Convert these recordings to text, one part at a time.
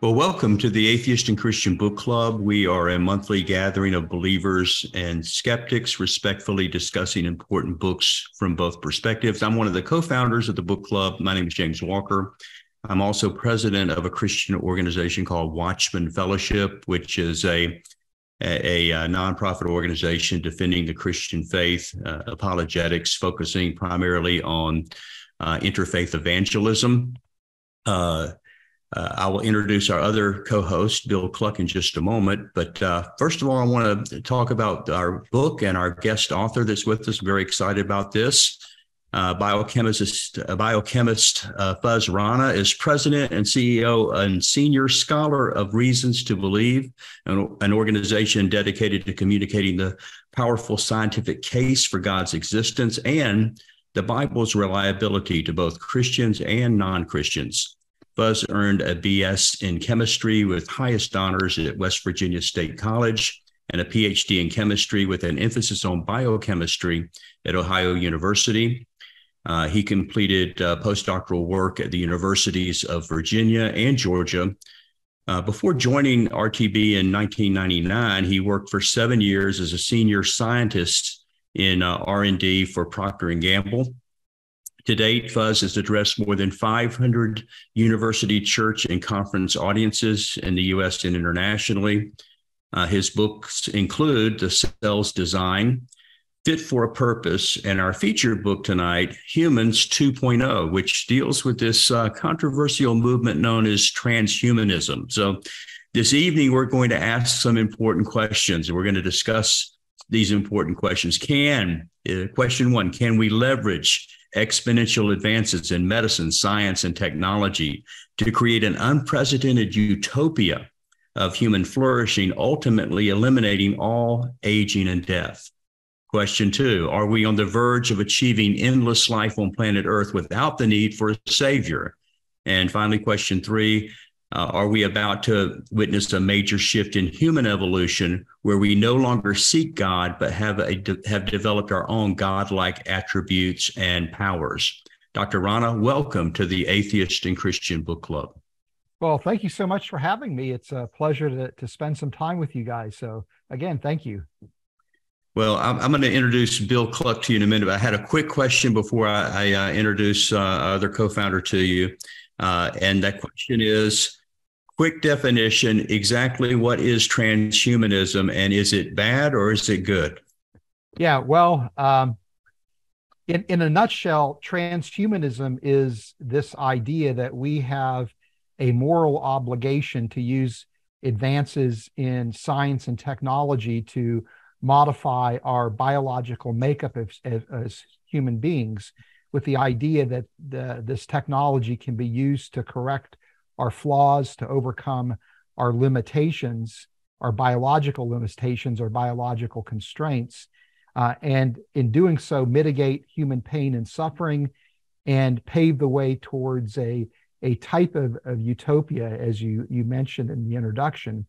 Well, welcome to the Atheist and Christian Book Club. We are a monthly gathering of believers and skeptics respectfully discussing important books from both perspectives. I'm one of the co-founders of the book club. My name is James Walker. I'm also president of a Christian organization called Watchman Fellowship, which is a nonprofit organization defending the Christian faith, apologetics, focusing primarily on interfaith evangelism. I will introduce our other co-host, Bill Cluck, in just a moment. But first of all, I want to talk about our book and our guest author that's with us. I'm very excited about this. Biochemist Fuz Rana is president and CEO and senior scholar of Reasons to Believe, an organization dedicated to communicating the powerful scientific case for God's existence and the Bible's reliability to both Christians and non-Christians. Fuz earned a BS in chemistry with highest honors at West Virginia State College and a PhD in chemistry with an emphasis on biochemistry at Ohio University. He completed postdoctoral work at the universities of Virginia and Georgia. Before joining RTB in 1999, he worked for 7 years as a senior scientist in R&D for Procter & Gamble. To date, Fuz has addressed more than 500 university, church, and conference audiences in the U.S. and internationally. His books include The Cell's Design, Fit for a Purpose, and our featured book tonight, Humans 2.0, which deals with this controversial movement known as transhumanism. So this evening, we're going to ask some important questions, and we're going to discuss these important questions. Question one, can we leverage exponential advances in medicine, science, and technology to create an unprecedented utopia of human flourishing, ultimately eliminating all aging and death? Question two, are we on the verge of achieving endless life on planet Earth without the need for a savior? And finally, question three, are we about to witness a major shift in human evolution where we no longer seek God, but have developed our own godlike attributes and powers? Dr. Rana, welcome to the Atheist and Christian Book Club. Well, thank you so much for having me. It's a pleasure to spend some time with you guys. So again, thank you. Well, I'm going to introduce Bill Cluck to you in a minute. I had a quick question before I introduce other co-founder to you. And that question is, quick definition, exactly what is transhumanism, and is it bad or is it good? Yeah, well, in a nutshell, transhumanism is this idea that we have a moral obligation to use advances in science and technology to modify our biological makeup as human beings, with the idea that this technology can be used to correct our flaws, to overcome our limitations, our biological limitations, our biological constraints, and in doing so, mitigate human pain and suffering and pave the way towards a type of utopia, as you mentioned in the introduction.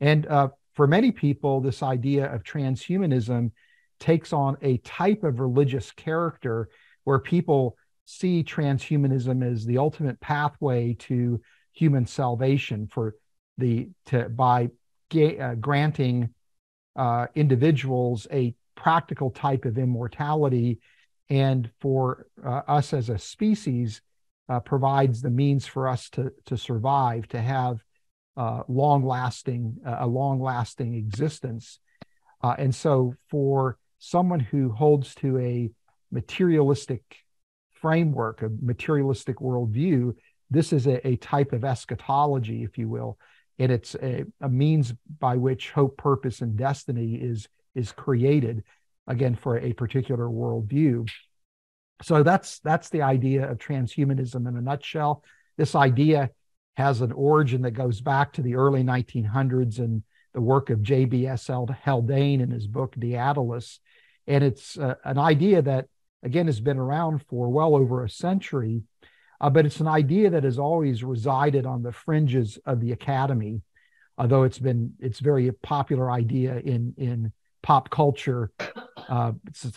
And for many people, this idea of transhumanism takes on a type of religious character where people see transhumanism as the ultimate pathway to human salvation by granting individuals a practical type of immortality, and for us as a species provides the means for us to survive, to have a long-lasting existence. And so for someone who holds to a materialistic framework, a materialistic worldview, this is a type of eschatology, if you will, and it's a means by which hope, purpose, and destiny is created, again, for a particular worldview. So that's the idea of transhumanism in a nutshell. This idea has an origin that goes back to the early 1900s and the work of J.B.S. Haldane in his book, The Atlas. And it's an idea that, again, has been around for well over a century, but it's an idea that has always resided on the fringes of the academy, although it's very popular idea in pop culture.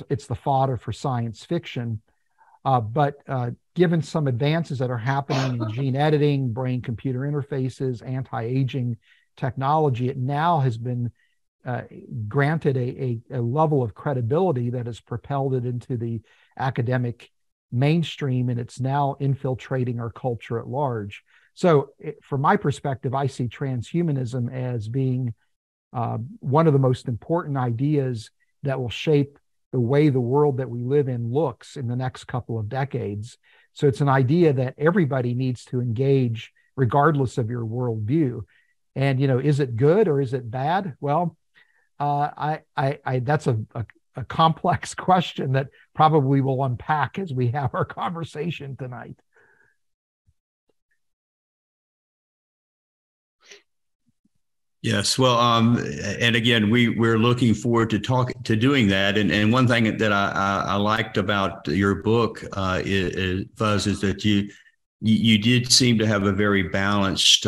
It's the fodder for science fiction. But given some advances that are happening in gene editing, brain-computer interfaces, anti-aging technology, it now has been granted a level of credibility that has propelled it into the academic mainstream, and it's now infiltrating our culture at large. So from my perspective, I see transhumanism as being one of the most important ideas that will shape the way the world that we live in looks in the next couple of decades. So it's an idea that everybody needs to engage regardless of your worldview. And, is it good or is it bad? Well, that's a complex question that probably we'll unpack as we have our conversation tonight. Yes, well, and again, we're looking forward to doing that. And one thing that I liked about your book, Fuz, is that you did seem to have a very balanced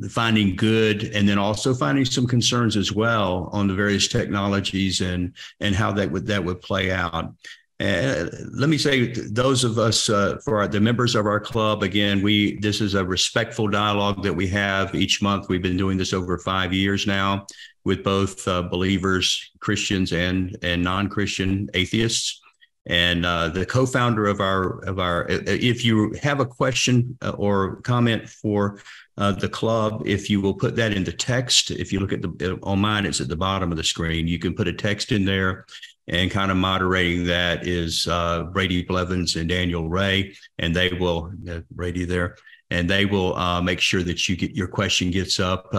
finding good, and then also finding some concerns as well on the various technologies and how that would play out. Let me say, those of us for the members of our club, again, this is a respectful dialogue that we have each month. We've been doing this over 5 years now with both believers, Christians, and non-Christian atheists. And the co-founder of our, if you have a question or comment for the club, if you will put that into text, if you look at on mine, it's at the bottom of the screen. You can put a text in there, and kind of moderating that is Brady Blevins and Daniel Ray, and they will Brady there, and they will make sure that your question gets up.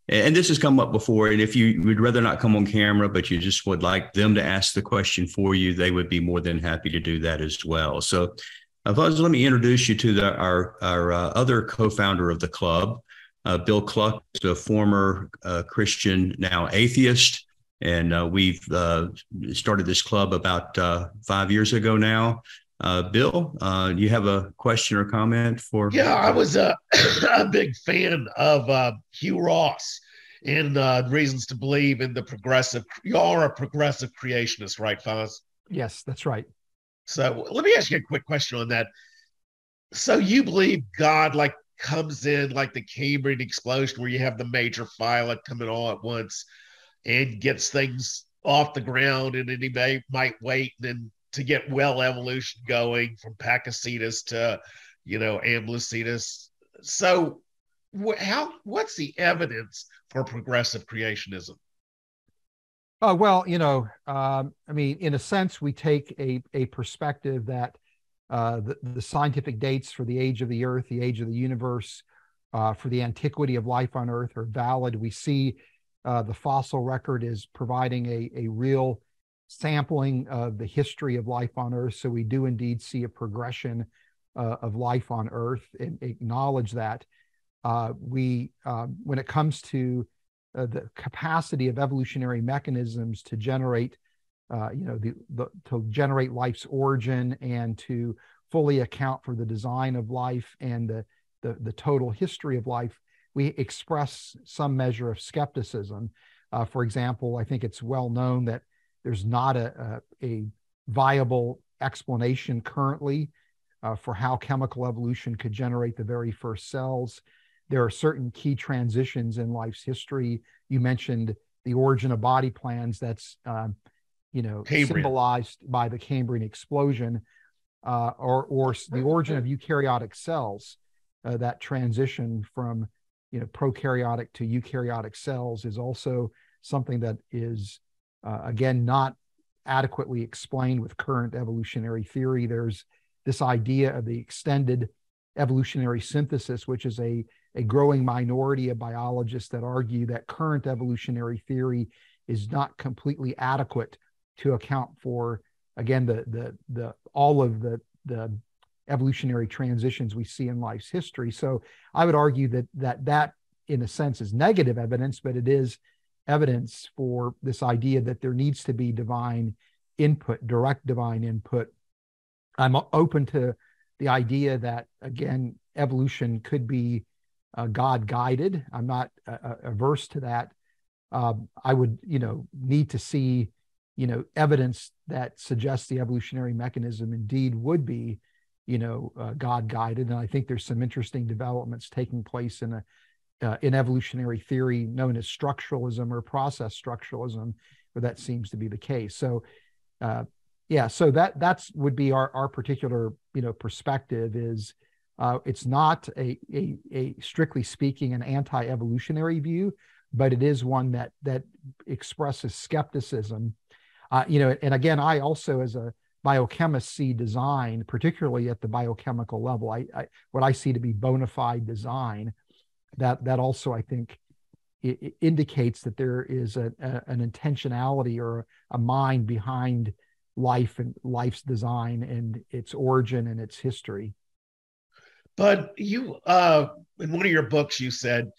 And this has come up before, and if you would rather not come on camera, but you just would like them to ask the question for you, they would be more than happy to do that as well. So, Fuz, let me introduce you to our other co-founder of the club, Bill Cluck, is a former Christian, now atheist, and we've started this club about 5 years ago now. Bill, do you have a question or comment for? Yeah, I was a big fan of Hugh Ross and Reasons to Believe in the progressive. You're a progressive creationist, right, Faz? Yes, that's right. So let me ask you a quick question on that. So you believe God comes in like the Cambrian explosion, where you have the major phyla coming all at once and gets things off the ground, and then he might wait and to get evolution going from Pakicetus to, Amblicitus. So what's the evidence for progressive creationism? Well, in a sense, we take a perspective that the scientific dates for the age of the earth, the age of the universe, for the antiquity of life on earth are valid. We see the fossil record is providing a real sampling of the history of life on earth. So we do indeed see a progression of life on earth, and acknowledge that. When it comes to the capacity of evolutionary mechanisms to generate, to generate life's origin and to fully account for the design of life and the total history of life, we express some measure of skepticism. For example, I think it's well known that there's not a viable explanation currently for how chemical evolution could generate the very first cells. There are certain key transitions in life's history. You mentioned the origin of body plans. That's symbolized by the Cambrian explosion, or the origin of eukaryotic cells. That transition from prokaryotic to eukaryotic cells is also something that is again not adequately explained with current evolutionary theory. There's this idea of the extended evolutionary synthesis, which is a growing minority of biologists that argue that current evolutionary theory is not completely adequate to account for, again, all of the evolutionary transitions we see in life's history. So I would argue that in a sense is negative evidence, but it is evidence for this idea that there needs to be divine input, direct divine input. I'm open to the idea that, again, evolution could be God guided. I'm not averse to that. I would, need to see evidence that suggests the evolutionary mechanism indeed would be, God guided. And I think there's some interesting developments taking place in evolutionary theory known as structuralism or process structuralism, where that seems to be the case. So, so that's would be our particular, perspective is, it's not a strictly speaking an anti-evolutionary view, but it is one that expresses skepticism. And again, I also, as a biochemist, see design, particularly at the biochemical level. What I see to be bona fide design, that also I think it indicates that there is an intentionality or a mind behind life and life's design and its origin and its history. But you, in one of your books, you said,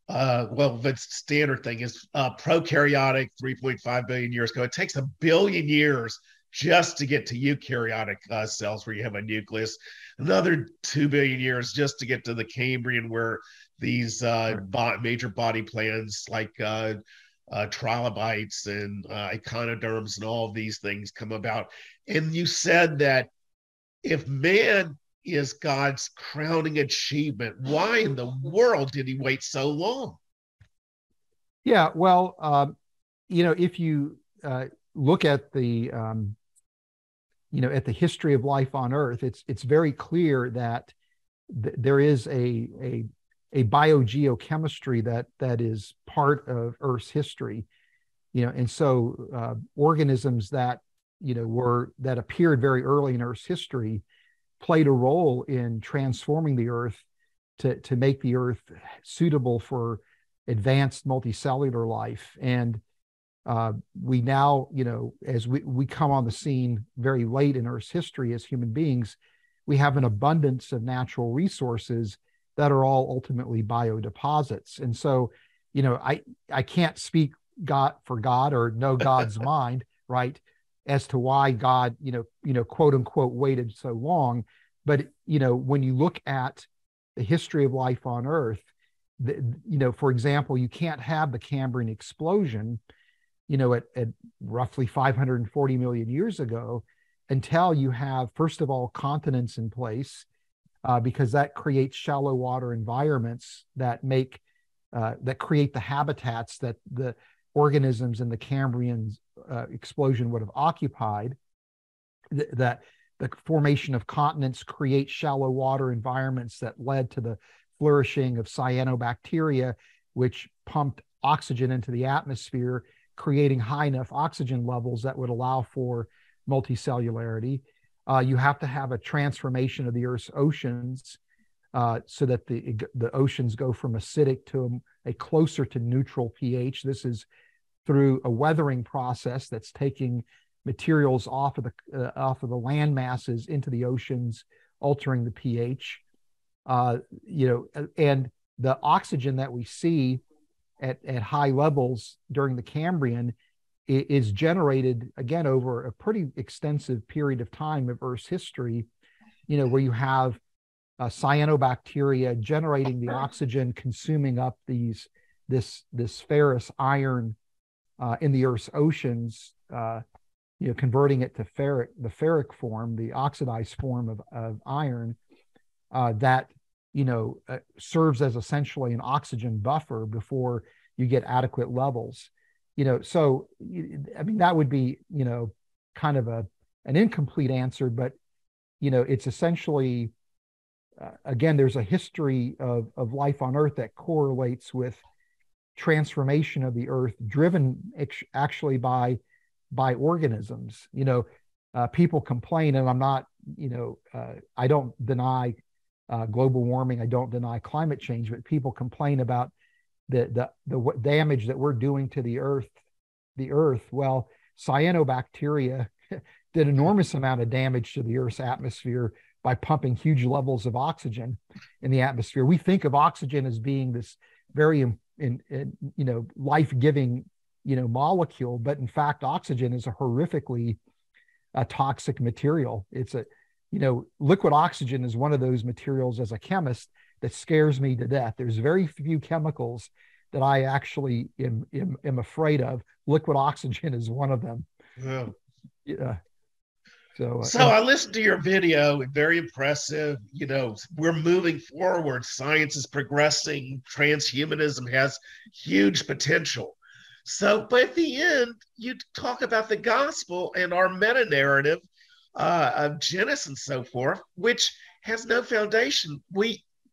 the standard thing is prokaryotic 3.5 billion years ago. It takes 1 billion years just to get to eukaryotic cells where you have a nucleus, another 2 billion years just to get to the Cambrian where these major body plans like trilobites and echinoderms and all of these things come about. And you said that if man is God's crowning achievement, why in the world did he wait so long? Yeah, well, if you look at the at the history of life on Earth, it's very clear that there is a biogeochemistry that is part of Earth's history, and so organisms that that appeared very early in Earth's history played a role in transforming the Earth to make the Earth suitable for advanced multicellular life. And we now, as we come on the scene very late in Earth's history as human beings, we have an abundance of natural resources that are all ultimately biodeposits. And so, I can't speak for God or know God's mind, right, as to why God, quote unquote, waited so long. But, when you look at the history of life on Earth, for example, you can't have the Cambrian explosion, at roughly 540 million years ago until you have, first of all, continents in place, because that creates shallow water environments that create the habitats that the organisms in the Cambrian explosion would have occupied. That the formation of continents creates shallow water environments that led to the flourishing of cyanobacteria, which pumped oxygen into the atmosphere, creating high enough oxygen levels that would allow for multicellularity. You have to have a transformation of the Earth's oceans so that the oceans go from acidic to a closer to neutral pH. This is through a weathering process that's taking materials off of the land masses into the oceans, altering the pH. And the oxygen that we see at high levels during the Cambrian is generated, again, over a pretty extensive period of time of Earth's history, where you have cyanobacteria generating the oxygen, consuming up this ferrous iron in the Earth's oceans, converting it to the ferric form, the oxidized form of iron, that serves as essentially an oxygen buffer before you get adequate levels. So I mean, that would be kind of an incomplete answer, but it's essentially again, there's a history of life on Earth that correlates with transformation of the Earth, driven actually by organisms. People complain, and I'm not, I don't deny global warming, I don't deny climate change, but people complain about the damage that we're doing to the Earth. Well, cyanobacteria did enormous amount of damage to the Earth's atmosphere by pumping huge levels of oxygen in the atmosphere. We think of oxygen as being this very life-giving molecule, but in fact, oxygen is a horrifically toxic material. It's liquid oxygen is one of those materials as a chemist that scares me to death. There's very few chemicals that I actually am afraid of. Liquid oxygen is one of them. Wow. Yeah. So, So I listened to your video, very impressive. You know, we're moving forward. Science is progressing. Transhumanism has huge potential. So, but at the end, you talk about the gospel and our meta narrative of Genesis and so forth, which has no foundation.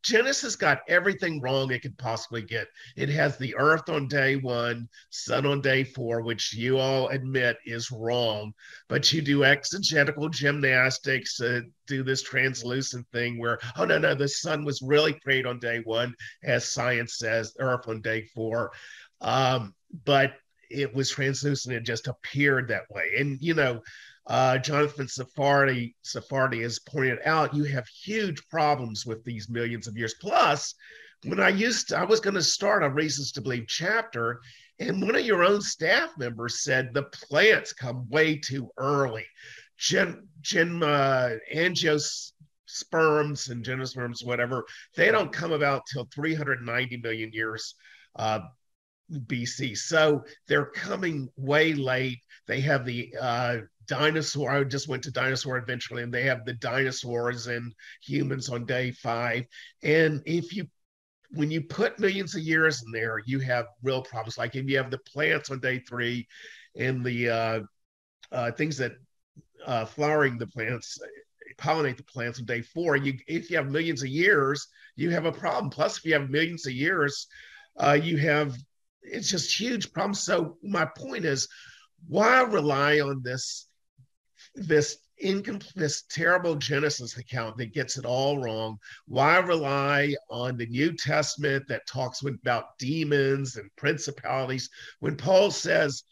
Genesis got everything wrong it could possibly get. It has the earth on day one, sun on day four, which you all admit is wrong. But you do exegetical gymnastics, do this translucent thing where, oh, no, the sun was really created on day one, as science says, earth on day four. But it was translucent and just appeared that way. And, you know, Jonathan Sephardi has pointed out, you have huge problems with these millions of years. Plus, when I was going to start a Reasons to Believe chapter, and one of your own staff members said the plants come way too early. Angiosperms and gymnosperms, whatever, they don't come about till 390 million years BC. So they're coming way late. They have the dinosaur. I just went to Dinosaur Adventure, and they have the dinosaurs and humans on day 5. And when you put millions of years in there, you have real problems. Like if you have the plants on day 3 and the things that flowering the plants, pollinate the plants on day 4, if you have millions of years, you have a problem. Plus, if you have millions of years, it's just huge problems. So my point is, why rely on this terrible Genesis account that gets it all wrong? Why rely on the New Testament that talks about demons and principalities when Paul says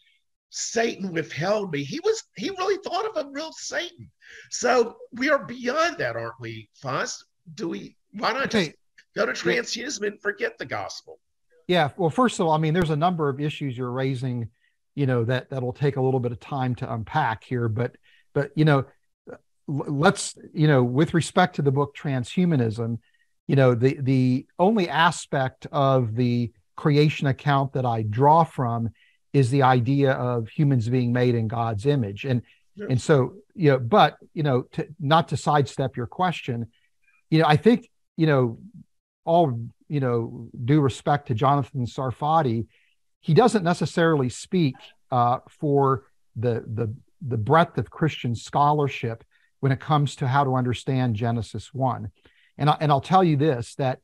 Satan withheld me? He really thought of a real Satan. So we are beyond that, aren't we, Fuz? Why not just go to transhumanism and forget the gospel? Yeah. Well, first of all, I mean, there's a number of issues you're raising, you know, that'll take a little bit of time to unpack here, but you know, let's, you know, with respect to the book Transhumanism, you know, the only aspect of the creation account that I draw from is the idea of humans being made in God's image. And so, you know, but, you know, not to sidestep your question, you know, I think, you know, all, you know, due respect to Jonathan Sarfati, he doesn't necessarily speak for the breadth of Christian scholarship when it comes to how to understand Genesis 1. And I'll tell you this, that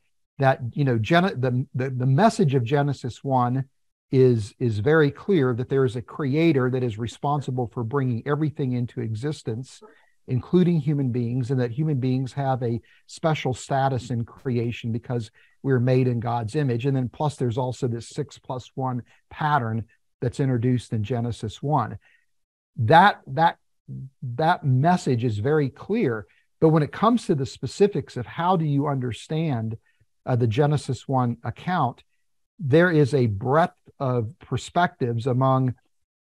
you know, the message of Genesis 1 is very clear, that there is a creator that is responsible for bringing everything into existence, including human beings, and that human beings have a special status in creation because we're made in God's image. And then plus there's also this 6+1 pattern that's introduced in Genesis 1. That message is very clear. But when it comes to the specifics of how do you understand the Genesis 1 account, there is a breadth of perspectives among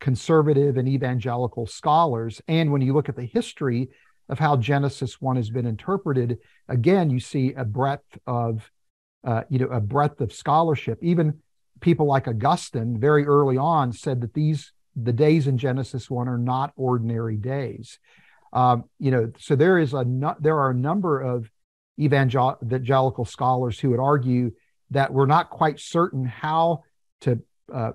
conservative and evangelical scholars. And when you look at the history of how Genesis 1 has been interpreted, again, you see a breadth of scholarship. Even people like Augustine very early on said that the days in Genesis 1 are not ordinary days. You know, so there are a number of evangelical scholars who would argue that we're not quite certain how to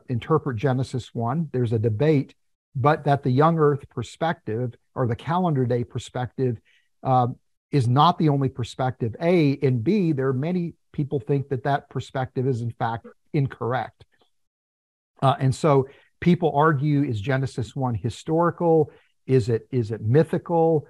interpret Genesis 1. There's a debate, but that the young earth perspective or the calendar day perspective is not the only perspective, A, and B, there are many people think that perspective is in fact incorrect. And so people argue, is Genesis 1 historical? Is it mythical?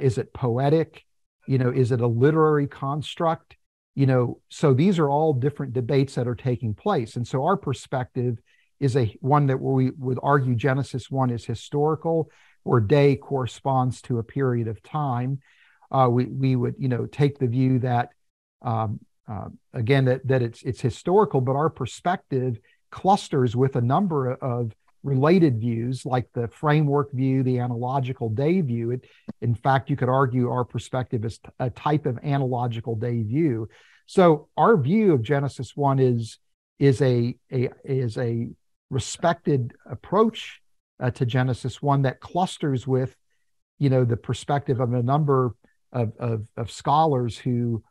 Is it poetic? You know, is it a literary construct? You know, so these are all different debates that are taking place. And so our perspective is one that we would argue Genesis 1 is historical, or day corresponds to a period of time. We would, you know, take the view that, again, that it's historical, but our perspective clusters with a number of related views, like the framework view, the analogical day view. In fact, you could argue our perspective is a type of analogical day view. So our view of Genesis 1 is a respected approach to Genesis 1 that clusters with, the perspective of a number of scholars who,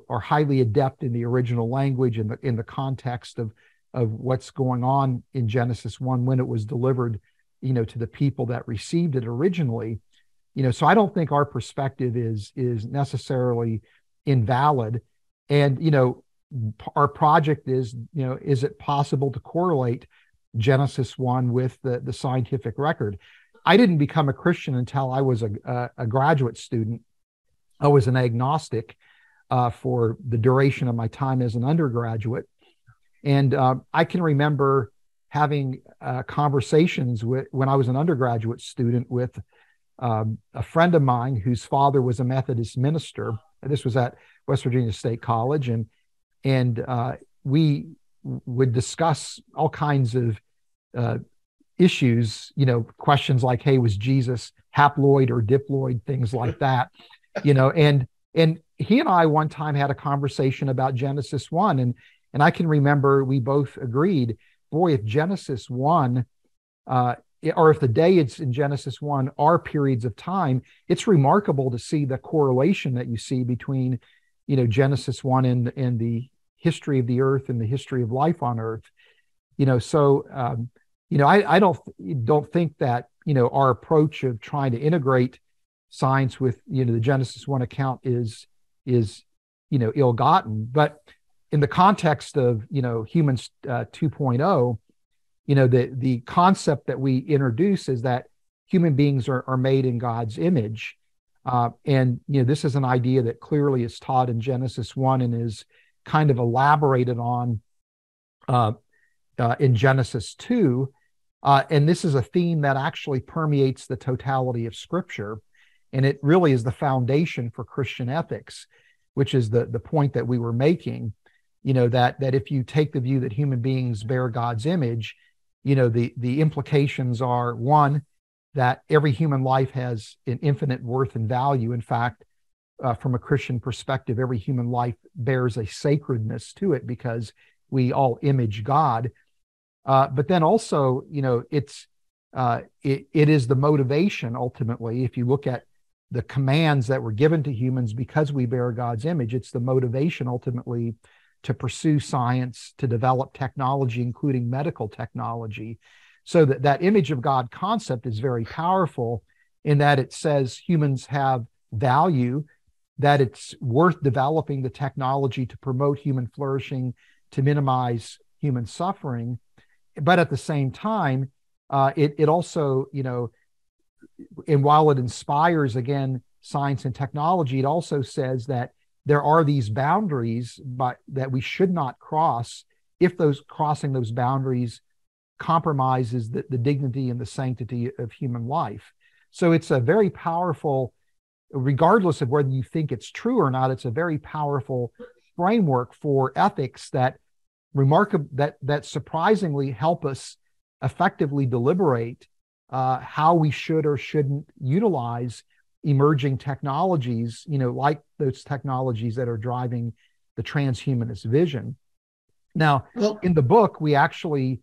are highly adept in the original language and in the context of what's going on in Genesis 1 when it was delivered, to the people that received it originally. So I don't think our perspective is necessarily invalid. And, our project is, is it possible to correlate Genesis 1 with the scientific record? I didn't become a Christian until I was a graduate student. I was an agnostic for the duration of my time as an undergraduate. And I can remember having conversations when I was an undergraduate student with a friend of mine whose father was a Methodist minister. This was at West Virginia State College. And we would discuss all kinds of issues, questions like, hey, was Jesus haploid or diploid, things like that, and he and I one time had a conversation about Genesis 1, and I can remember we both agreed, boy, if Genesis 1, or if the days in Genesis 1 are periods of time, it's remarkable to see the correlation that you see between, Genesis 1 and the history of the earth and the history of life on earth. So I don't think that, our approach of trying to integrate science with, the Genesis 1 account is ill-gotten. But in the context of, Humans 2.0, the concept that we introduce is that human beings are made in God's image. And, this is an idea that clearly is taught in Genesis 1 and is kind of elaborated on in Genesis 2. And this is a theme that actually permeates the totality of Scripture. And it really is the foundation for Christian ethics, which is the point that we were making, that if you take the view that human beings bear God's image, the implications are, one, that every human life has an infinite worth and value. In fact, from a Christian perspective, every human life bears a sacredness to it because we all image God. But then also, it is the motivation ultimately. If you look at the commands that were given to humans because we bear God's image, it's the motivation ultimately to pursue science, to develop technology, including medical technology. So that image of God concept is very powerful in that it says humans have value, that it's worth developing the technology to promote human flourishing, to minimize human suffering. But at the same time, it also, and while it inspires, again, science and technology, it also says that there are these boundaries that we should not cross if crossing those boundaries compromises the dignity and the sanctity of human life. So it's a very powerful, regardless of whether you think it's true or not, it's a very powerful framework for ethics that surprisingly help us effectively deliberate how we should or shouldn't utilize emerging technologies, like those technologies that are driving the transhumanist vision. Now, in the book, we actually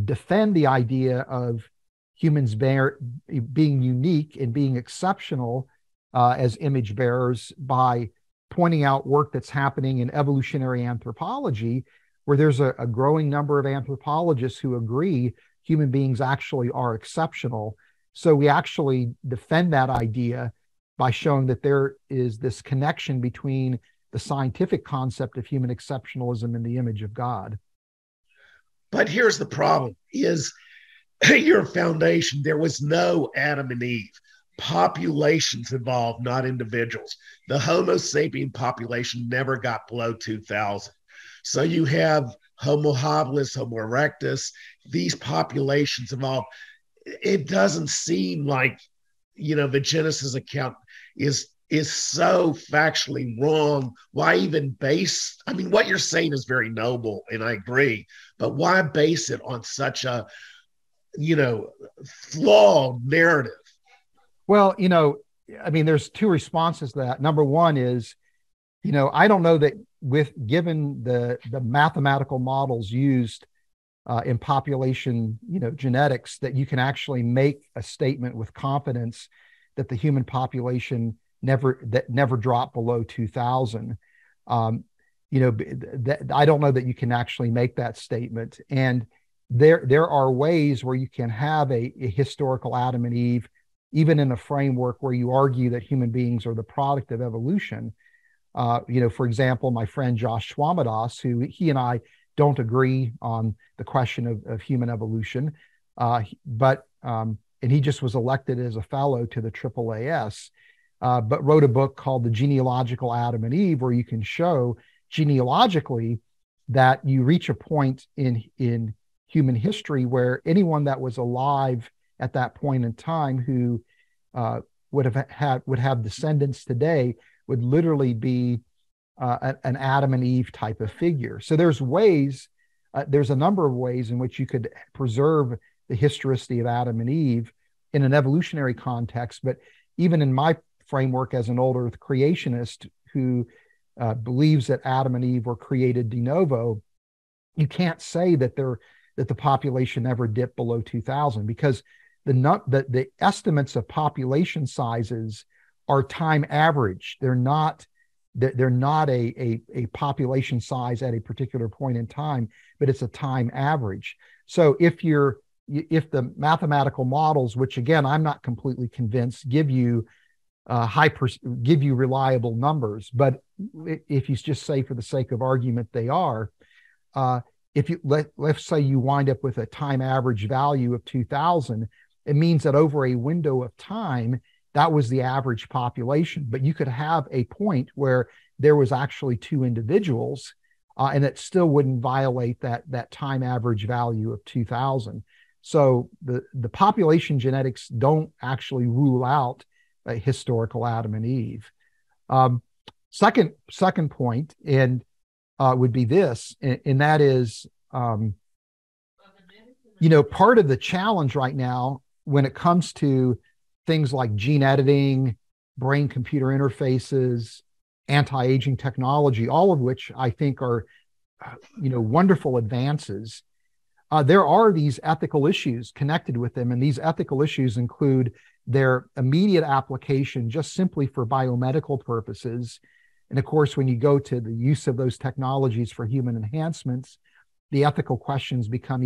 defend the idea of humans being unique and being exceptional as image bearers by pointing out work that's happening in evolutionary anthropology, where there's a growing number of anthropologists who agree human beings actually are exceptional. So we actually defend that idea by showing that there is this connection between the scientific concept of human exceptionalism and the image of God. But here's the problem is your foundation, there was no Adam and Eve. Populations involved, not individuals. The Homo sapien population never got below 2,000. So you have Homo habilis, Homo erectus, these populations evolved. It doesn't seem like, the Genesis account is so factually wrong. Why even base? I mean, what you're saying is very noble, and I agree, but why base it on such a, flawed narrative? Well, there's two responses to that. Number one is, I don't know that given the mathematical models used in population, genetics, that you can actually make a statement with confidence that the human population never dropped below 2,000. I don't know that you can actually make that statement. And there are ways where you can have a historical Adam and Eve, even in a framework where you argue that human beings are the product of evolution. For example, my friend Josh Swamidas, who he and I don't agree on the question of human evolution, and he just was elected as a fellow to the AAAS, but wrote a book called The Genealogical Adam and Eve, where you can show genealogically that you reach a point in human history where anyone that was alive at that point in time who would have descendants today would literally be an Adam and Eve type of figure. So there's a number of ways in which you could preserve the historicity of Adam and Eve in an evolutionary context. But even in my framework as an old earth creationist who believes that Adam and Eve were created de novo, you can't say that the population never dipped below 2,000, because the estimates of population sizes are time average. They're not a population size at a particular point in time, but it's a time average. So if the mathematical models, which again I'm not completely convinced, give you reliable numbers, but if you just say for the sake of argument they are, if you let's say you wind up with a time average value of 2,000, it means that over a window of time that was the average population. But you could have a point where there was actually two individuals, and it still wouldn't violate that time average value of 2,000. So the population genetics don't actually rule out a historical Adam and Eve. Second point, and would be this, and that is, part of the challenge right now when it comes to things like gene editing, brain-computer interfaces, anti-aging technology, all of which I think are, wonderful advances. There are these ethical issues connected with them, and these ethical issues include their immediate application just simply for biomedical purposes. And of course, when you go to the use of those technologies for human enhancements, the ethical questions become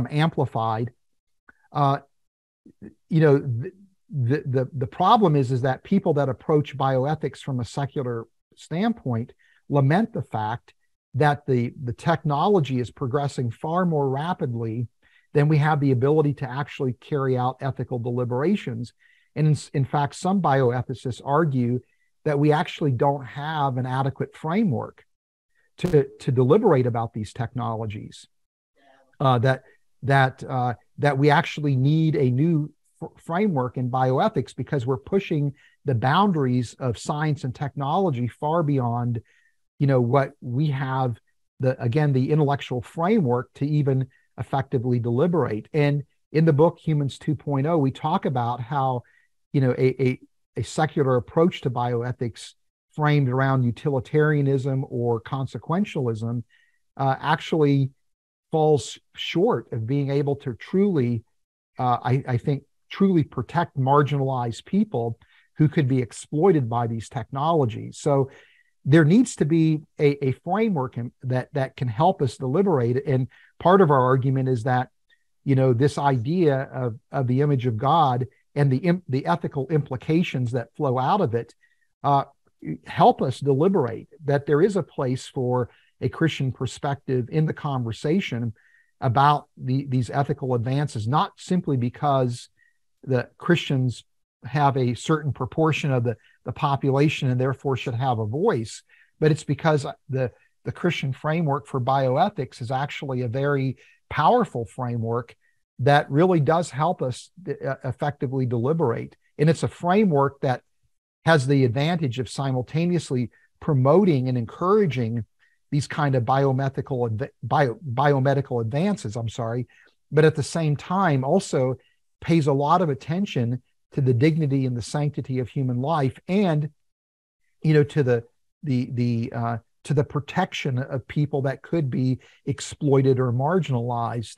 amplified. The problem is that people that approach bioethics from a secular standpoint lament the fact that the technology is progressing far more rapidly than we have the ability to actually carry out ethical deliberations. And in fact, some bioethicists argue that we actually don't have an adequate framework to deliberate about these technologies, that we actually need a new framework in bioethics, because we're pushing the boundaries of science and technology far beyond, what we have the intellectual framework to even effectively deliberate. And in the book Humans 2.0, we talk about how, a secular approach to bioethics framed around utilitarianism or consequentialism actually falls short of being able to truly, I think, truly protect marginalized people who could be exploited by these technologies. So there needs to be a framework that can help us deliberate. And part of our argument is that, this idea of the image of God and the ethical implications that flow out of it help us deliberate, that there is a place for a Christian perspective in the conversation about these ethical advances, not simply because the Christians have a certain proportion of the population and therefore should have a voice, but it's because the Christian framework for bioethics is actually a very powerful framework that really does help us effectively deliberate. And it's a framework that has the advantage of simultaneously promoting and encouraging these kind of biomedical advances, but at the same time also pays a lot of attention to the dignity and the sanctity of human life, and to the to the protection of people that could be exploited or marginalized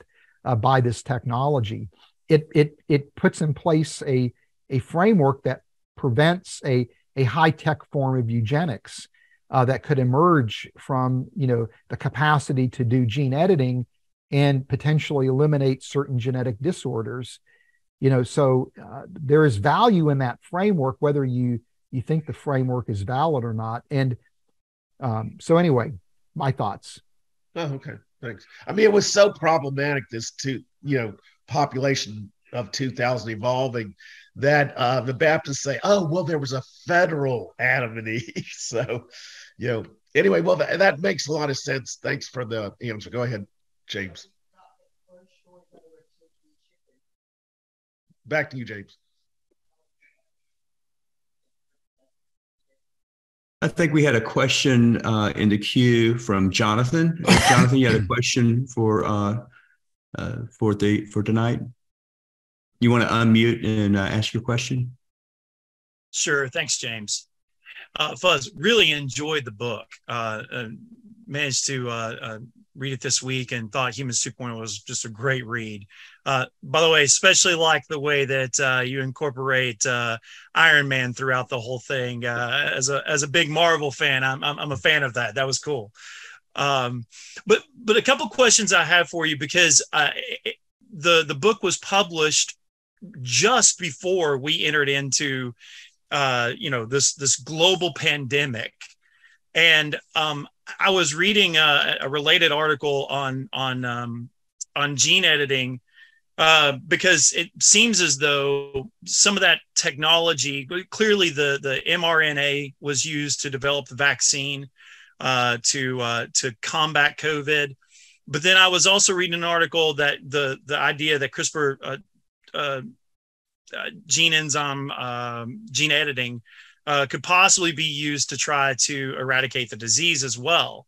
by this technology. It puts in place a framework that prevents a high-tech form of eugenics that could emerge from, the capacity to do gene editing and potentially eliminate certain genetic disorders. So there is value in that framework, whether you think the framework is valid or not. And so anyway, my thoughts. Oh, okay. Thanks. I mean, it was so problematic, this population of 2000 evolving, that the Baptists say, oh, well, there was a federal Adam and Eve. So, anyway, well, that makes a lot of sense. Thanks for the answer. Go ahead, James. Back to you, James. I think we had a question in the queue from Jonathan. Jonathan, you had a question for tonight. You want to unmute and ask your question? Sure. Thanks, James. Fuz, really enjoyed the book. Managed to read it this week and thought Humans 2.0 was just a great read. By the way, especially like the way that you incorporate Iron Man throughout the whole thing. As a big Marvel fan, I'm a fan of that. That was cool. But a couple questions I have for you, because the book was published just before we entered into this global pandemic, and I was reading a related article on gene editing, because it seems as though some of that technology, clearly the mRNA was used to develop the vaccine to combat COVID. But then I was also reading an article that the idea that CRISPR gene enzyme gene editing could possibly be used to try to eradicate the disease as well.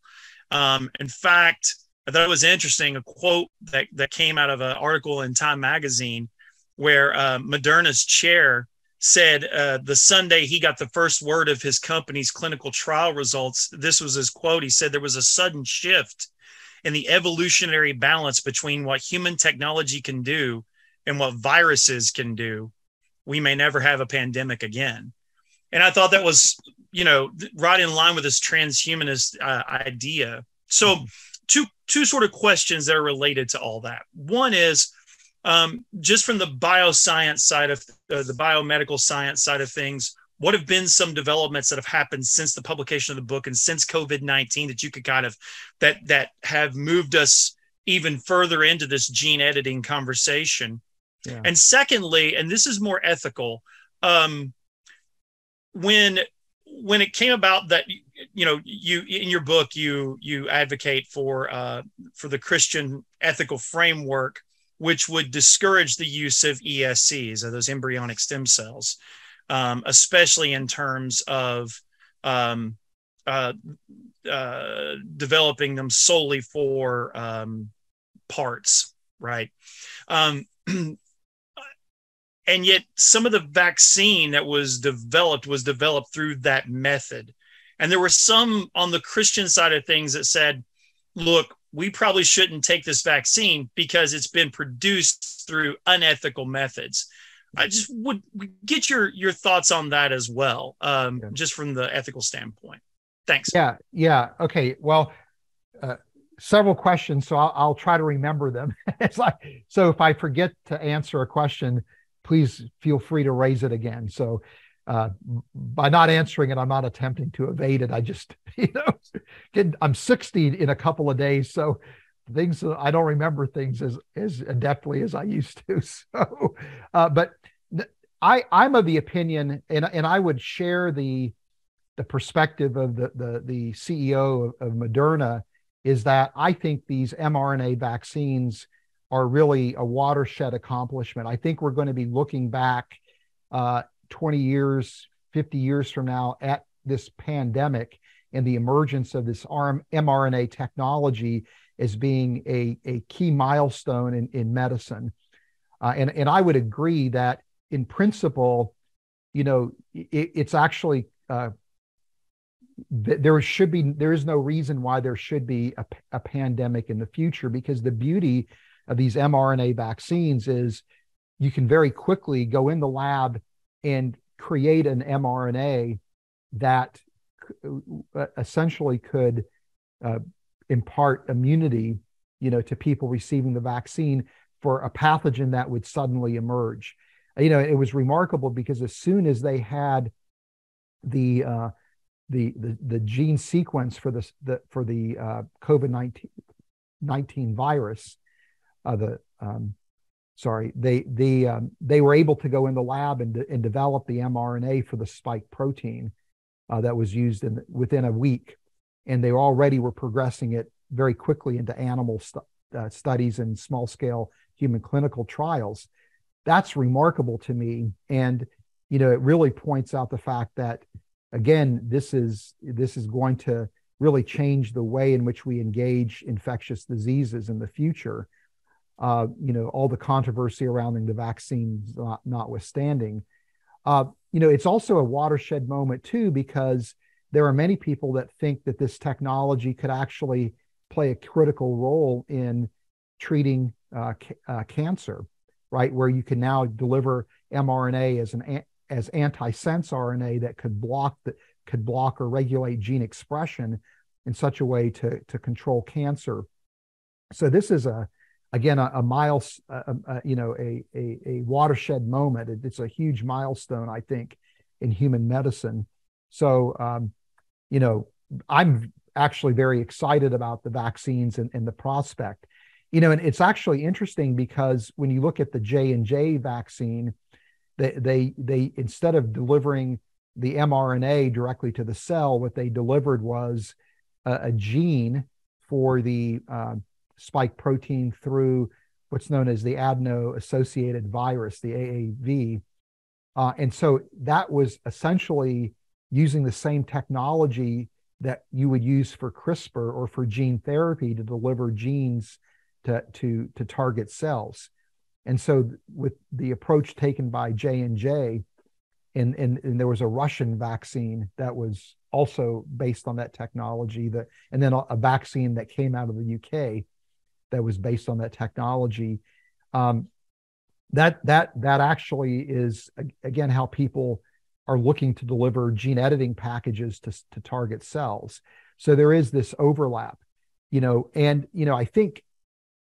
In fact, I thought it was interesting, a quote that came out of an article in Time magazine, where Moderna's chair said the Sunday he got the first word of his company's clinical trial results, this was his quote. He said, there was a sudden shift in the evolutionary balance between what human technology can do and what viruses can do. We may never have a pandemic again. And I thought that was, right in line with this transhumanist idea. So two sort of questions that are related to all that. One is, just from the bioscience side of the biomedical science side of things, what have been some developments that have happened since the publication of the book and since COVID-19 that you could kind of, that have moved us even further into this gene editing conversation? Yeah. And secondly, and this is more ethical, when it came about that, you in your book, you advocate for the Christian ethical framework, which would discourage the use of ESCs, or those embryonic stem cells, especially in terms of developing them solely for parts, right? And yet some of the vaccine that was developed through that method. And there were some on the Christian side of things that said, look, we probably shouldn't take this vaccine because it's been produced through unethical methods. I just would get your thoughts on that as well, just from the ethical standpoint. Thanks. Yeah. Okay. Well, several questions, so I'll try to remember them. So if I forget to answer a question, please feel free to raise it again. So by not answering it, I'm not attempting to evade it. I just, I'm 60 in a couple of days. So things, I don't remember things as adeptly as I used to. So, but I'm of the opinion, and I would share the perspective of the CEO of Moderna, is that I think these mRNA vaccines are really a watershed accomplishment. I think we're going to be looking back 20 years, 50 years from now at this pandemic and the emergence of this mRNA technology as being a key milestone in medicine. And I would agree that in principle, it's actually there is no reason why there should be a pandemic in the future, because the beauty of these mRNA vaccines is you can very quickly go in the lab and create an mRNA that essentially could impart immunity, to people receiving the vaccine for a pathogen that would suddenly emerge. It was remarkable because as soon as they had the gene sequence for the COVID-19 virus, they were able to go in the lab and develop the mRNA for the spike protein that was used within a week, and they already were progressing it very quickly into animal studies and small-scale human clinical trials. That's remarkable to me, and it really points out the fact that, again, this is going to really change the way in which we engage infectious diseases in the future. All the controversy surrounding the vaccines notwithstanding. It's also a watershed moment too, because there are many people that think that this technology could actually play a critical role in treating cancer, right? Where you can now deliver mRNA as antisense RNA that could block or regulate gene expression in such a way to control cancer. So this is a watershed moment. It's a huge milestone, I think, in human medicine. So, I'm actually very excited about the vaccines and the prospect. And it's actually interesting because when you look at the J&J vaccine, they instead of delivering the mRNA directly to the cell, what they delivered was a gene for the spike protein through what's known as the adeno-associated virus, the AAV. And so that was essentially using the same technology that you would use for CRISPR or for gene therapy to deliver genes to target cells. And so with the approach taken by J&J, and there was a Russian vaccine that was also based on that technology, and then a vaccine that came out of the UK that was based on that technology. That actually is, again, how people are looking to deliver gene editing packages to target cells. So there is this overlap, and I think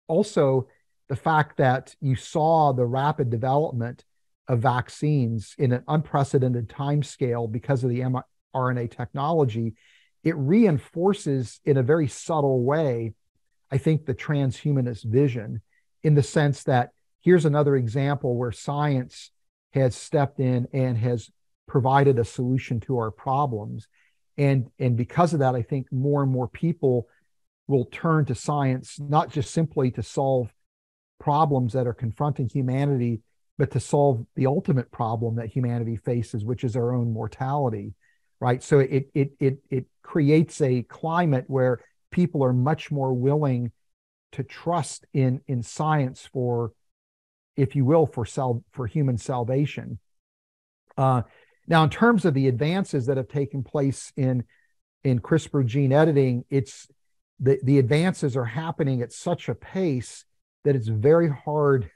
also the fact that you saw the rapid development of vaccines in an unprecedented time scale because of the mRNA technology, it reinforces in a very subtle way, I think, the transhumanist vision, in the sense that here's another example where science has stepped in and has provided a solution to our problems. And because of that, I think more and more people will turn to science, not just simply to solve problems that are confronting humanity, but to solve the ultimate problem that humanity faces, which is our own mortality, right? So it creates a climate where people are much more willing to trust in science for, if you will, for human salvation. Now, in terms of the advances that have taken place in CRISPR gene editing, it's the advances are happening at such a pace that it's very hard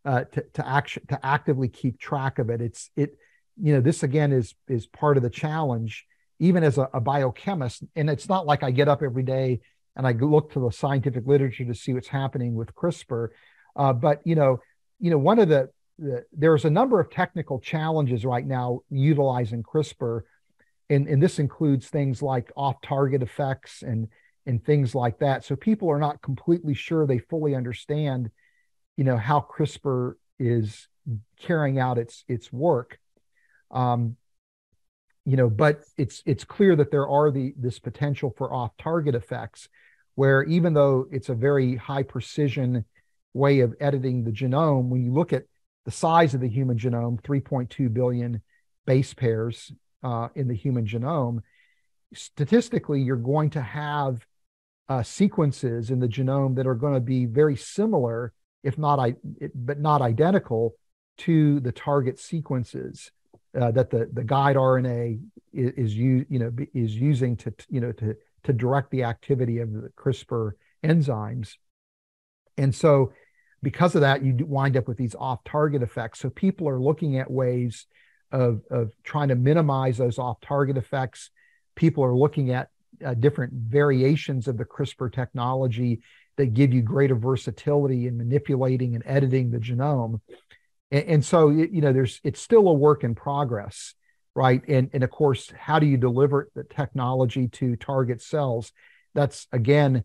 to actively keep track of it. This again is part of the challenge, even as a biochemist. And it's not like I get up every day and I look to the scientific literature to see what's happening with CRISPR. But one of there's a number of technical challenges right now utilizing CRISPR, and this includes things like off-target effects and things like that. So people are not completely sure they fully understand, how CRISPR is carrying out its work. But it's clear that there are this potential for off-target effects, where even though it's a very high precision way of editing the genome, when you look at the size of the human genome, 3.2 billion base pairs in the human genome, statistically, you're going to have sequences in the genome that are going to be very similar, but not identical, to the target sequences. that the guide RNA is using to direct the activity of the CRISPR enzymes. And so because of that, you wind up with these off-target effects. So people are looking at ways of trying to minimize those off-target effects. People are looking at different variations of the CRISPR technology that give you greater versatility in manipulating and editing the genome. And so, it's still a work in progress, right? And of course, how do you deliver the technology to target cells? That's, again,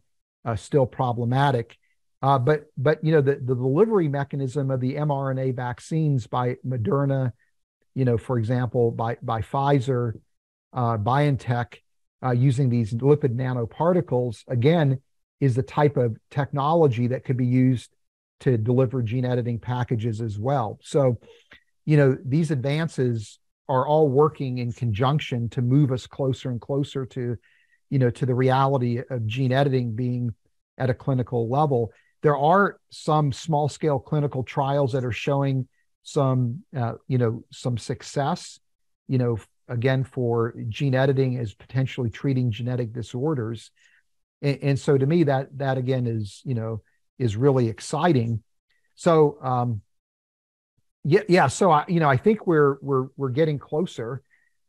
still problematic. But the delivery mechanism of the mRNA vaccines by Moderna, for example, by Pfizer, BioNTech, using these lipid nanoparticles, again, is the type of technology that could be used to deliver gene editing packages as well. So, these advances are all working in conjunction to move us closer and closer to the reality of gene editing being at a clinical level. There are some small scale clinical trials that are showing some success, again, for gene editing as potentially treating genetic disorders. And so to me, that again is really exciting. So, So I think we're getting closer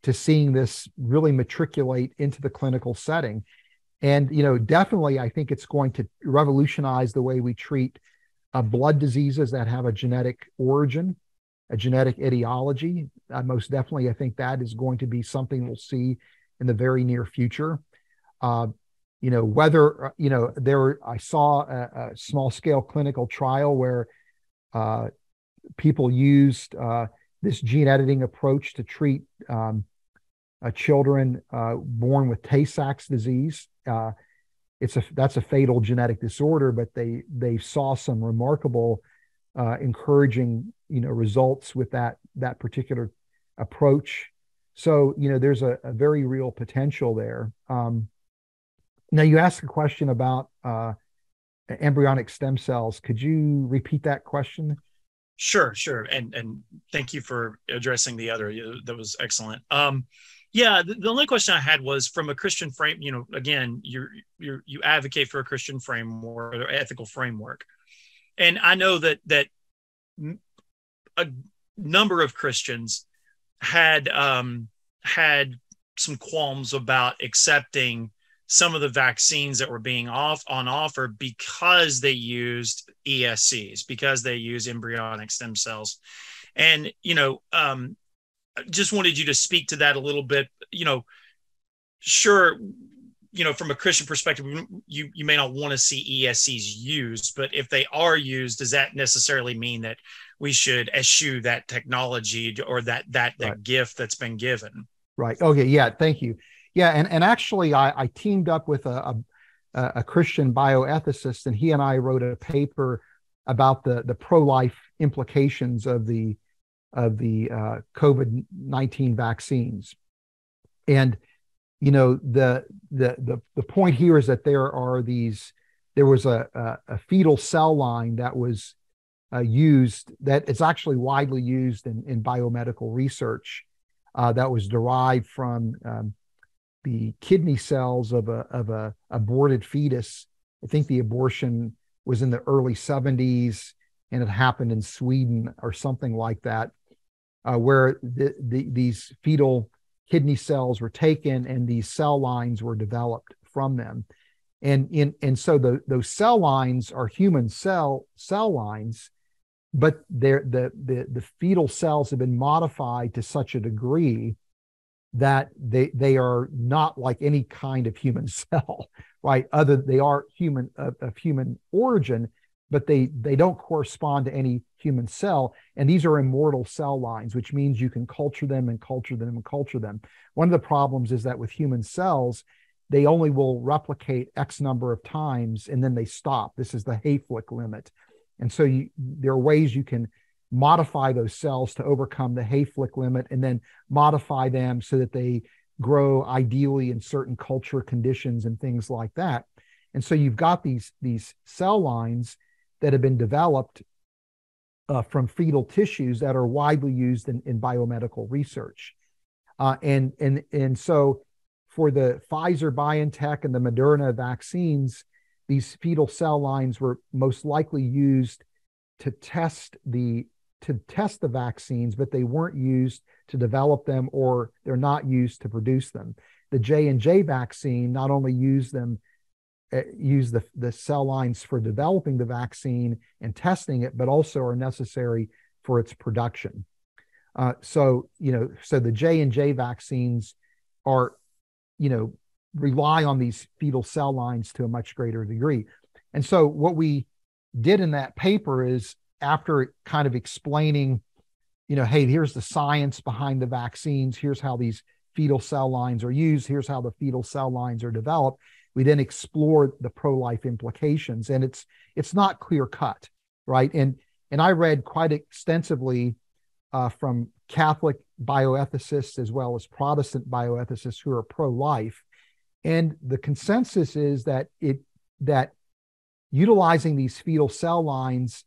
to seeing this really matriculate into the clinical setting. And, definitely, I think it's going to revolutionize the way we treat blood diseases that have a genetic origin, a genetic etiology. Most definitely, I think that is going to be something we'll see in the very near future. I saw a small scale clinical trial where people used this gene editing approach to treat children born with Tay-Sachs disease. That's a fatal genetic disorder, but they saw some remarkable, encouraging, results with that particular approach. So, there's a very real potential there. Now, you asked a question about embryonic stem cells. Could you repeat that question? Sure. And thank you for addressing the other. That was excellent. The only question I had was from a Christian frame. Again, you advocate for a Christian framework or ethical framework, and I know that a number of Christians had some qualms about accepting some of the vaccines that were being on offer because they used ESCs, because they use embryonic stem cells. And, just wanted you to speak to that a little bit. Sure, from a Christian perspective, you may not want to see ESCs used, but if they are used, does that necessarily mean that we should eschew that technology or that Right. gift that's been given? Right. Okay. Yeah. Thank you. Yeah. And actually, I teamed up with a Christian bioethicist, and he and I wrote a paper about the pro-life implications of the COVID-19 vaccines. And the point here is that there was a fetal cell line that was used, that is actually widely used in biomedical research, that was derived from the kidney cells of a aborted fetus. I think the abortion was in the early 70s, and it happened in Sweden or something like that, where these fetal kidney cells were taken and these cell lines were developed from them. And so those cell lines are human cell lines, but the fetal cells have been modified to such a degree that they are not like any kind of human cell, right? They are human of human origin, but they don't correspond to any human cell. And these are immortal cell lines, which means you can culture them and culture them and culture them. One of the problems is that with human cells, they only will replicate X number of times and then they stop. This is the Hayflick limit. And so there are ways you can modify those cells to overcome the Hayflick limit and then modify them so that they grow ideally in certain culture conditions and things like that. And so you've got these cell lines that have been developed from fetal tissues that are widely used in biomedical research. And so for the Pfizer, BioNTech, and the Moderna vaccines, these fetal cell lines were most likely used to test the vaccines, but they weren't used to develop them, or they're not used to produce them. The J&J vaccine not only used the cell lines for developing the vaccine and testing it, but also are necessary for its production. So the J&J vaccines are, rely on these fetal cell lines to a much greater degree. And so what we did in that paper is, after kind of explaining, hey, here's the science behind the vaccines, here's how these fetal cell lines are used, here's how the fetal cell lines are developed, we then explore the pro-life implications. And it's not clear cut, right? And I read quite extensively from Catholic bioethicists as well as Protestant bioethicists who are pro-life. And the consensus is that utilizing these fetal cell lines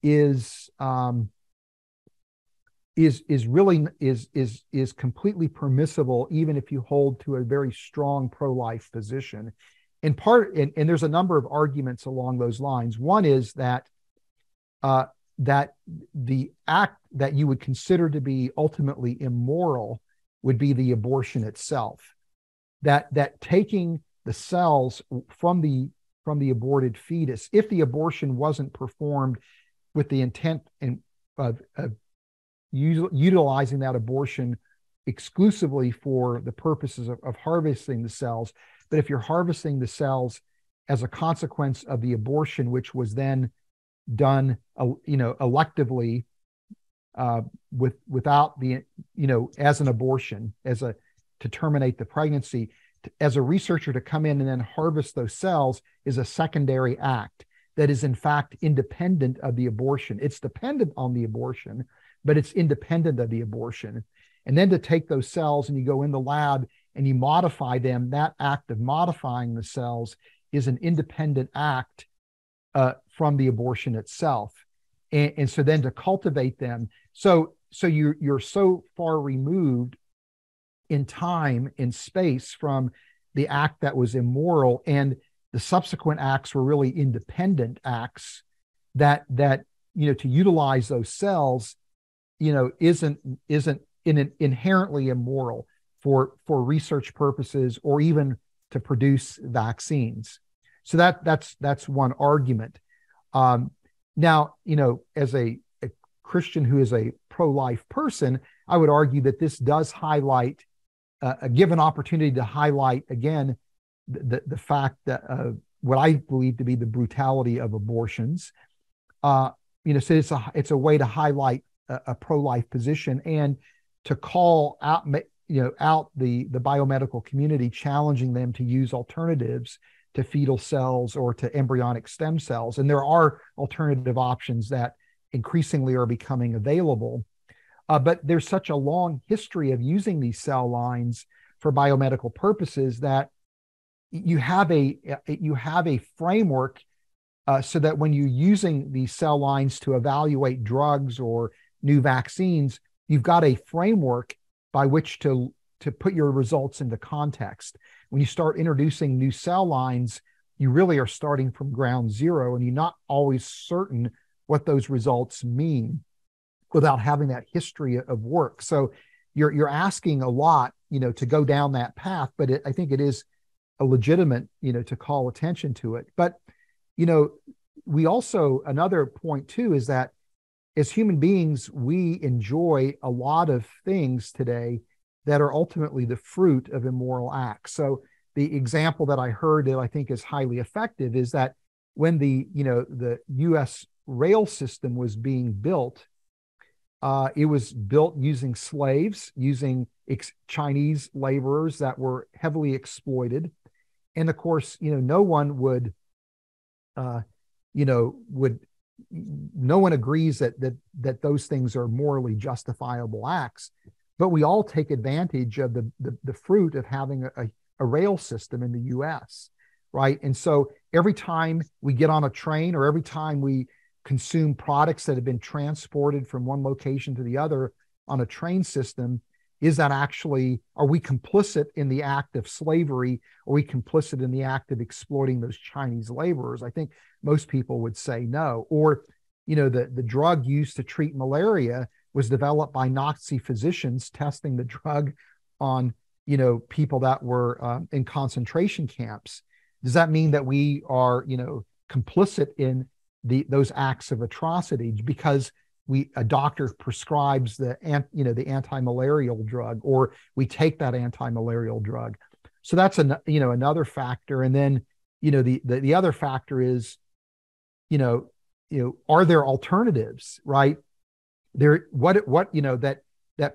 is completely permissible, even if you hold to a very strong pro-life position. In part, and there's a number of arguments along those lines. One is that the act that you would consider to be ultimately immoral would be the abortion itself. That taking the cells from the aborted fetus, if the abortion wasn't performed with the intent of utilizing that abortion exclusively for the purposes of harvesting the cells, but if you're harvesting the cells as a consequence of the abortion, which was then done, electively, without the, as an abortion, to terminate the pregnancy, as a researcher to come in and then harvest those cells is a secondary act that is in fact independent of the abortion. It's dependent on the abortion, but it's independent of the abortion. And then to take those cells and you go in the lab and you modify them, that act of modifying the cells is an independent act from the abortion itself. And so then to cultivate them, so you're so far removed in time and space from the act that was immoral, and the subsequent acts were really independent acts that to utilize those cells isn't inherently immoral for research purposes or even to produce vaccines. So that's one argument. Now, as a Christian who is a pro-life person, I would argue that this does highlight, give an opportunity to highlight again the fact that what I believe to be the brutality of abortions. So it's a way to highlight a pro-life position and to call out out the biomedical community, challenging them to use alternatives to fetal cells or to embryonic stem cells. And there are alternative options that increasingly are becoming available. But there's such a long history of using these cell lines for biomedical purposes that you have a framework so that when you're using these cell lines to evaluate drugs or new vaccines, you've got a framework by which to put your results into context. When you start introducing new cell lines, you really are starting from ground zero, and you're not always certain what those results mean without having that history of work. So you're asking a lot, to go down that path, but I think it is a legitimate, to call attention to it. But, we also, another point too, is that as human beings, we enjoy a lot of things today that are ultimately the fruit of immoral acts. So the example that I heard that I think is highly effective is that when the U.S. rail system was being built, it was built using slaves, using Chinese laborers that were heavily exploited. And of course, no one agrees that those things are morally justifiable acts. But we all take advantage of the fruit of having a rail system in the U.S., right? And so every time we get on a train or every time we consume products that have been transported from one location to the other on a train system, is that actually, are we complicit in the act of slavery? Are we complicit in the act of exploiting those Chinese laborers? I think most people would say no. Or, the drug used to treat malaria was developed by Nazi physicians testing the drug on, people that were in concentration camps. Does that mean that we are, complicit in those acts of atrocity because a doctor prescribes the anti-malarial drug, or we take that anti-malarial drug? So that's another factor. And then, the other factor is, are there alternatives, right? That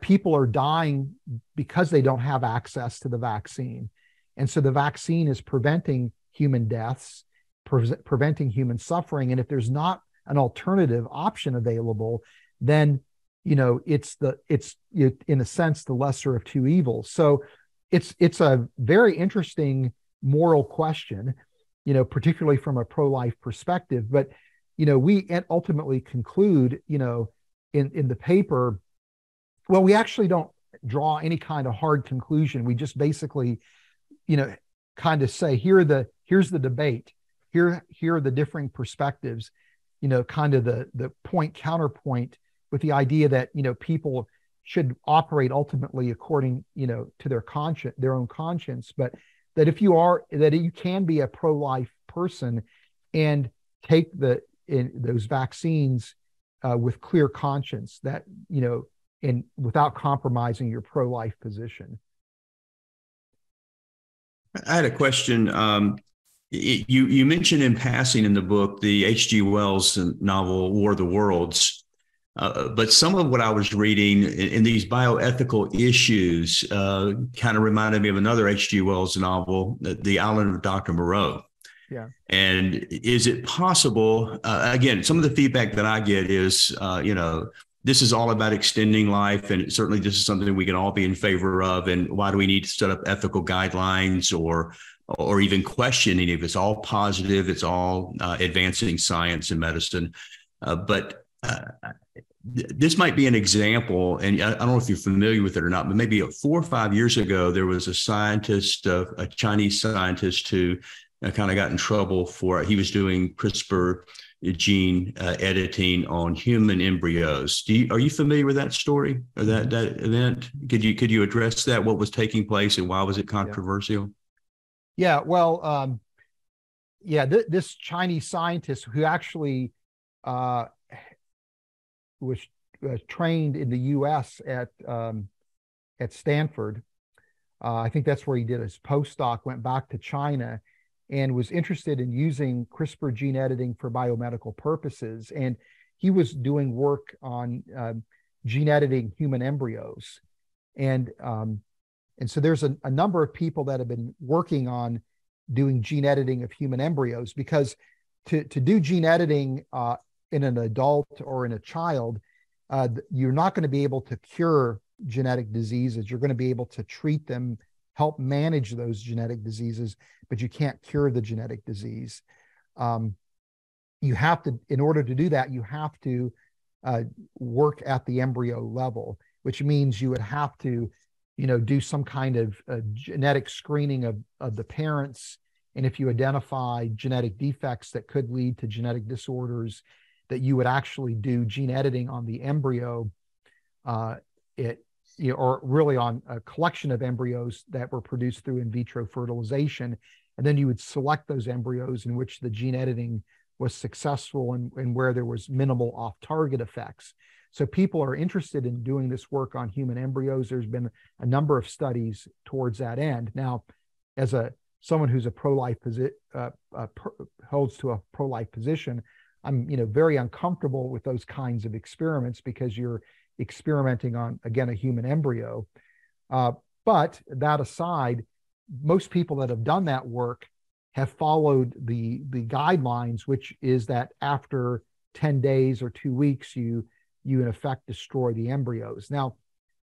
people are dying because they don't have access to the vaccine. And so the vaccine is preventing human deaths, preventing human suffering. And if there's not an alternative option available, then it's in a sense the lesser of two evils. So it's a very interesting moral question, particularly from a pro-life perspective. But we ultimately conclude, in the paper, well, we actually don't draw any kind of hard conclusion. We just basically, kind of say, here's the debate. Here are the differing perspectives, kind of the point counterpoint, with the idea that, people should operate ultimately according, to their own conscience, but that you can be a pro-life person and take those vaccines with clear conscience, that, and without compromising your pro-life position. I had a question. You mentioned in passing in the book the H.G. Wells novel War of the Worlds, but some of what I was reading in these bioethical issues kind of reminded me of another H.G. Wells novel, The Island of Dr. Moreau. Yeah. And is it possible, again, some of the feedback that I get is, this is all about extending life. And certainly this is something we can all be in favor of. And why do we need to set up ethical guidelines or even questioning if it's all positive, it's all advancing science and medicine. But this might be an example, and I don't know if you're familiar with it or not, but maybe 4 or 5 years ago, there was a scientist, a Chinese scientist who kind of got in trouble he was doing CRISPR gene editing on human embryos. Are you familiar with that story or that event? Could you address that? What was taking place and why was it controversial? Yeah, well, this Chinese scientist who actually was trained in the U.S. at Stanford. I think that's where he did his postdoc, went back to China and was interested in using CRISPR gene editing for biomedical purposes. And he was doing work on gene editing human embryos. And so there's a number of people that have been working on doing gene editing of human embryos, because to do gene editing in an adult or in a child, you're not going to be able to cure genetic diseases. You're going to be able to treat them, help manage those genetic diseases, but you can't cure the genetic disease. You have to, in order to do that, you have to work at the embryo level, which means you would have to, do some kind of genetic screening of the parents. And if you identify genetic defects that could lead to genetic disorders, that you would actually do gene editing on the embryo, or really on a collection of embryos that were produced through in vitro fertilization. And then you would select those embryos in which the gene editing was successful and where there was minimal off-target effects. So people are interested in doing this work on human embryos. There's been a number of studies towards that end. Now, as someone who's a pro-life holds to a pro-life position, I'm very uncomfortable with those kinds of experiments, because you're experimenting on, again, a human embryo. But that aside, most people that have done that work have followed the guidelines, which is that after 10 days or 2 weeks, you in effect destroy the embryos. Now,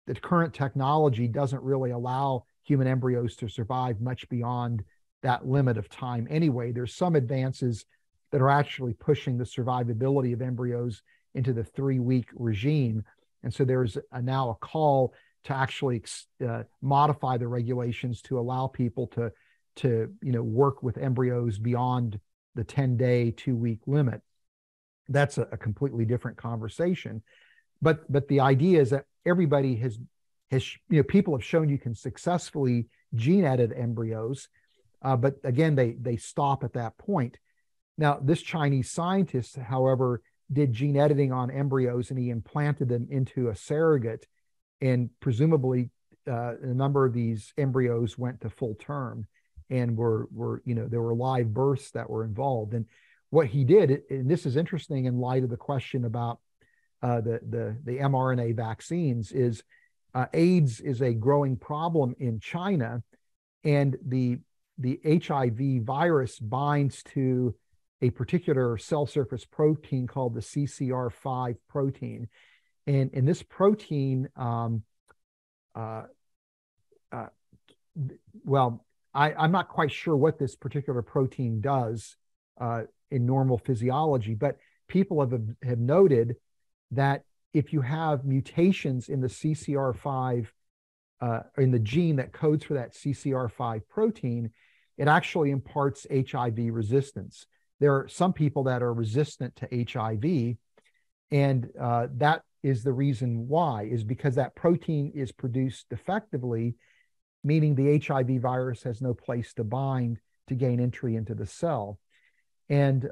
the current technology doesn't really allow human embryos to survive much beyond that limit of time anyway. There's some advances that are actually pushing the survivability of embryos into the 3-week regime. And so there's now a call to actually modify the regulations to allow people to work with embryos beyond the 10-day, 2-week limit. That's a completely different conversation. But the idea is that everybody has people have shown you can successfully gene edit embryos, but again, they stop at that point. Now, this Chinese scientist, however, did gene editing on embryos, and he implanted them into a surrogate, and presumably a number of these embryos went to full term and were there were live births that were involved. And what he did, and this is interesting in light of the question about the mRNA vaccines, is AIDS is a growing problem in China, and the HIV virus binds to a particular cell surface protein called the CCR5 protein. And this protein, I'm not quite sure what this particular protein does in normal physiology, but people have noted that if you have mutations in the CCR5, in the gene that codes for that CCR5 protein, it actually imparts HIV resistance. There are some people that are resistant to HIV, and that is the reason why, is because that protein is produced defectively, meaning the HIV virus has no place to bind to gain entry into the cell. And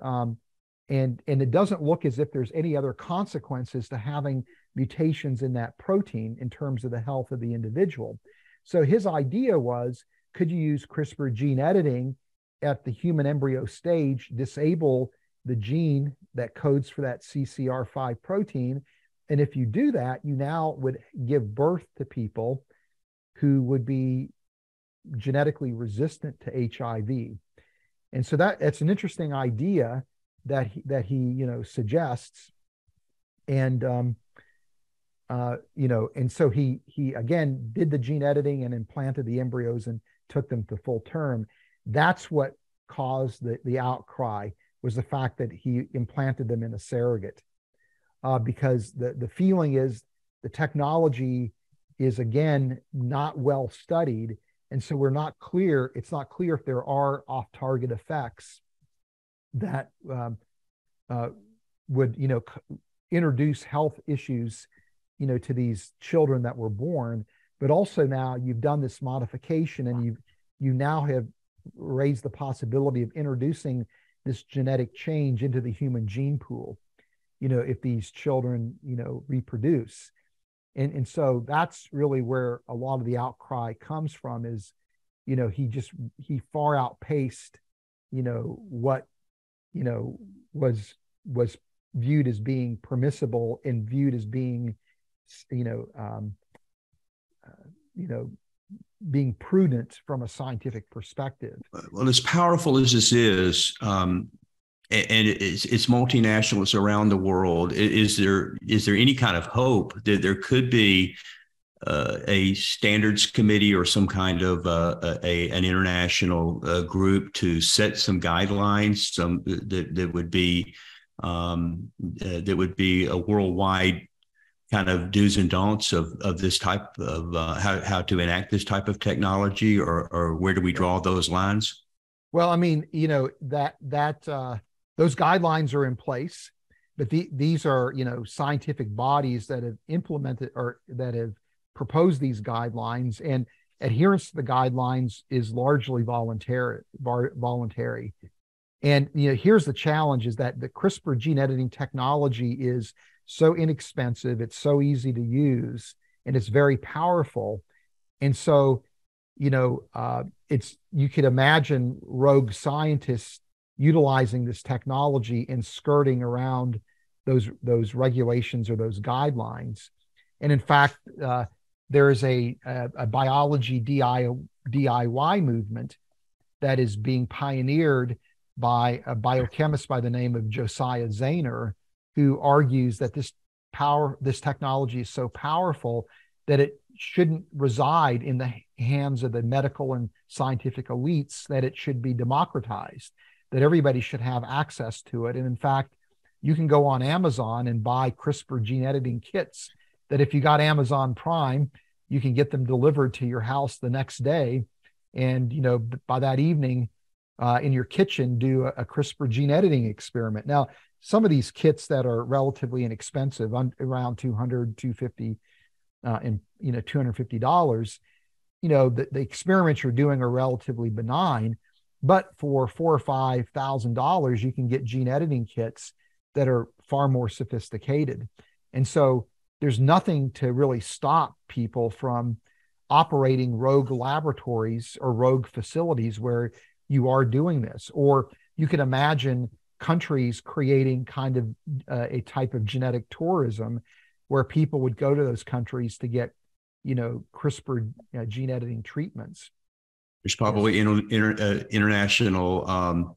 it doesn't look as if there's any other consequences to having mutations in that protein in terms of the health of the individual. So his idea was, could you use CRISPR gene editing at the human embryo stage, disable the gene that codes for that CCR5 protein? And if you do that, you now would give birth to people who would be genetically resistant to HIV. And so that's an interesting idea that he suggests. And and so he again did the gene editing and implanted the embryos and took them to full term. That's what caused the outcry, was the fact that he implanted them in a surrogate, because the feeling is the technology is, again, not well studied, and so it's not clear if there are off-target effects that would introduce health issues to these children that were born. But also now you've done this modification, and you now have raised the possibility of introducing this genetic change into the human gene pool, if these children reproduce. And so that's really where a lot of the outcry comes from, is he far outpaced what was viewed as being permissible and viewed as being being prudent from a scientific perspective. Well, as powerful as this is, and it's multinationals around the world, is there any kind of hope that there could be a standards committee or some kind of an international group to set some guidelines, that would be a worldwide kind of do's and don'ts of this type of how to enact this type of technology, or where do we draw those lines? Well, I mean, those guidelines are in place, but these are scientific bodies that have implemented or that have proposed these guidelines, and adherence to the guidelines is largely voluntary. And here's the challenge: is that the CRISPR gene editing technology is so inexpensive, it's so easy to use, and it's very powerful. And so, you could imagine rogue scientists utilizing this technology and skirting around those regulations or those guidelines. And in fact, there is a biology DIY movement that is being pioneered by a biochemist by the name of Josiah Zahner, who argues that this technology is so powerful that it shouldn't reside in the hands of the medical and scientific elites, that it should be democratized. that everybody should have access to it. And in fact, you can go on Amazon and buy CRISPR gene editing kits that if you got Amazon Prime, you can get them delivered to your house the next day. And, you know, by that evening, in your kitchen, do a CRISPR gene editing experiment. Now, some of these kits that are relatively inexpensive, around $200, $250, and, you know, $250, you know, the experiments you're doing are relatively benign, but for $4,000 or $5,000, you can get gene editing kits that are far more sophisticated. And so there's nothing to really stop people from operating rogue laboratories or rogue facilities where you are doing this. Or you can imagine countries creating kind of a type of genetic tourism where people would go to those countries to get, you know, CRISPR gene editing treatments. There's probably international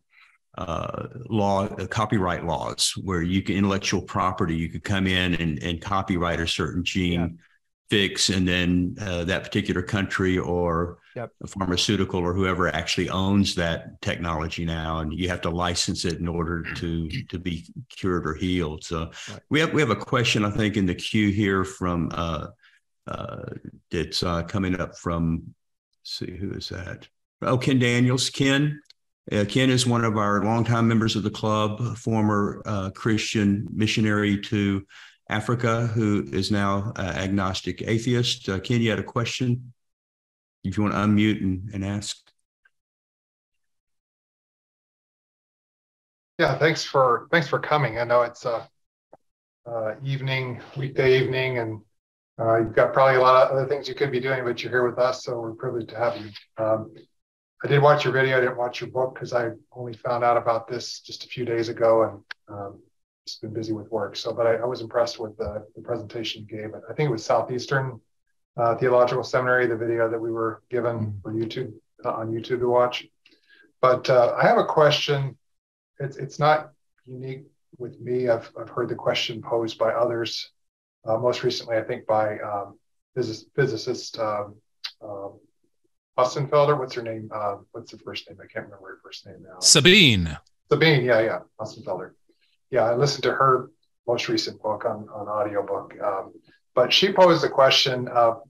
copyright laws where you can intellectual property, you could come in and copyright a certain gene fix, and then that particular country or a pharmaceutical or whoever actually owns that technology now, and you have to license it in order to be cured or healed. So we have a question, I think, in the queue here from it's coming up from, let's see, who is that? Oh, Ken Daniels. Ken is one of our longtime members of the club, former Christian missionary to Africa, who is now agnostic atheist. Ken, you had a question? If you want to unmute and ask. Yeah, thanks for coming. I know it's weekday evening, and you've got probably a lot of other things you could be doing, but you're here with us, so we're privileged to have you. I did watch your video. I didn't watch your book because I only found out about this just a few days ago, and just been busy with work. So, but I was impressed with the presentation you gave. I think it was Southeastern Theological Seminary, the video that we were given for YouTube on YouTube to watch. But I have a question. It's not unique with me. I've heard the question posed by others. Most recently, I think by physicist Ostenfelder. What's her name? What's her first name? I can't remember her first name now. Sabine, yeah. Ostenfelder. Yeah, I listened to her most recent book on audiobook. But she posed the question of,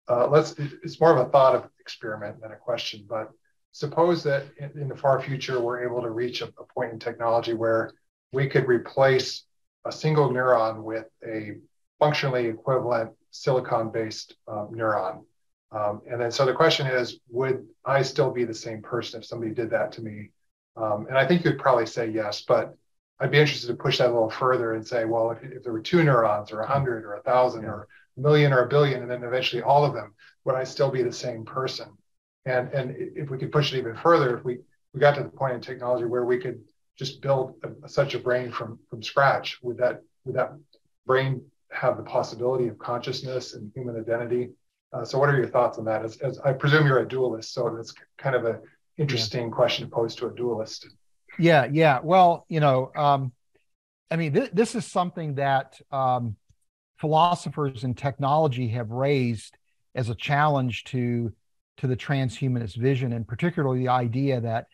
it's more of a thought of experiment than a question, but suppose that in the far future, we're able to reach a point in technology where we could replace a single neuron with a functionally equivalent silicon-based neuron. And then so the question is, would I still be the same person if somebody did that to me? And I think you'd probably say yes, but I'd be interested to push that a little further and say, well, if there were 2 neurons or 100 or 1,000 or a million or a billion, and then eventually all of them, would I still be the same person? And if we could push it even further, if we got to the point in technology where we could just build such a brain from scratch, would that brain have the possibility of consciousness and human identity? So what are your thoughts on that? As I presume you're a dualist, so it's kind of an interesting question to pose to a dualist. Yeah. Well, you know, I mean, this is something that philosophers in technology have raised as a challenge to the transhumanist vision, and particularly the idea that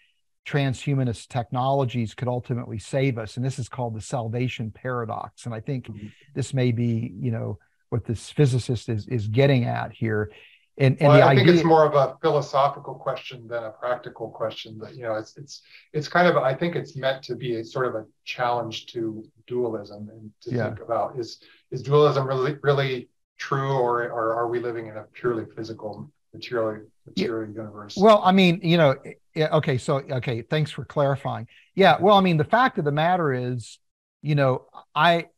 transhumanist technologies could ultimately save us. And this is called the salvation paradox. And I think this may be, you know, what this physicist is getting at here. And well, I think it's more of a philosophical question than a practical question. But, you know, it's kind of, I think it's meant to be a sort of a challenge to dualism and to think about, is dualism really true, or are we living in a purely physical, material universe? Well, I mean, you know, okay, thanks for clarifying. Yeah, well, I mean, the fact of the matter is, you know, I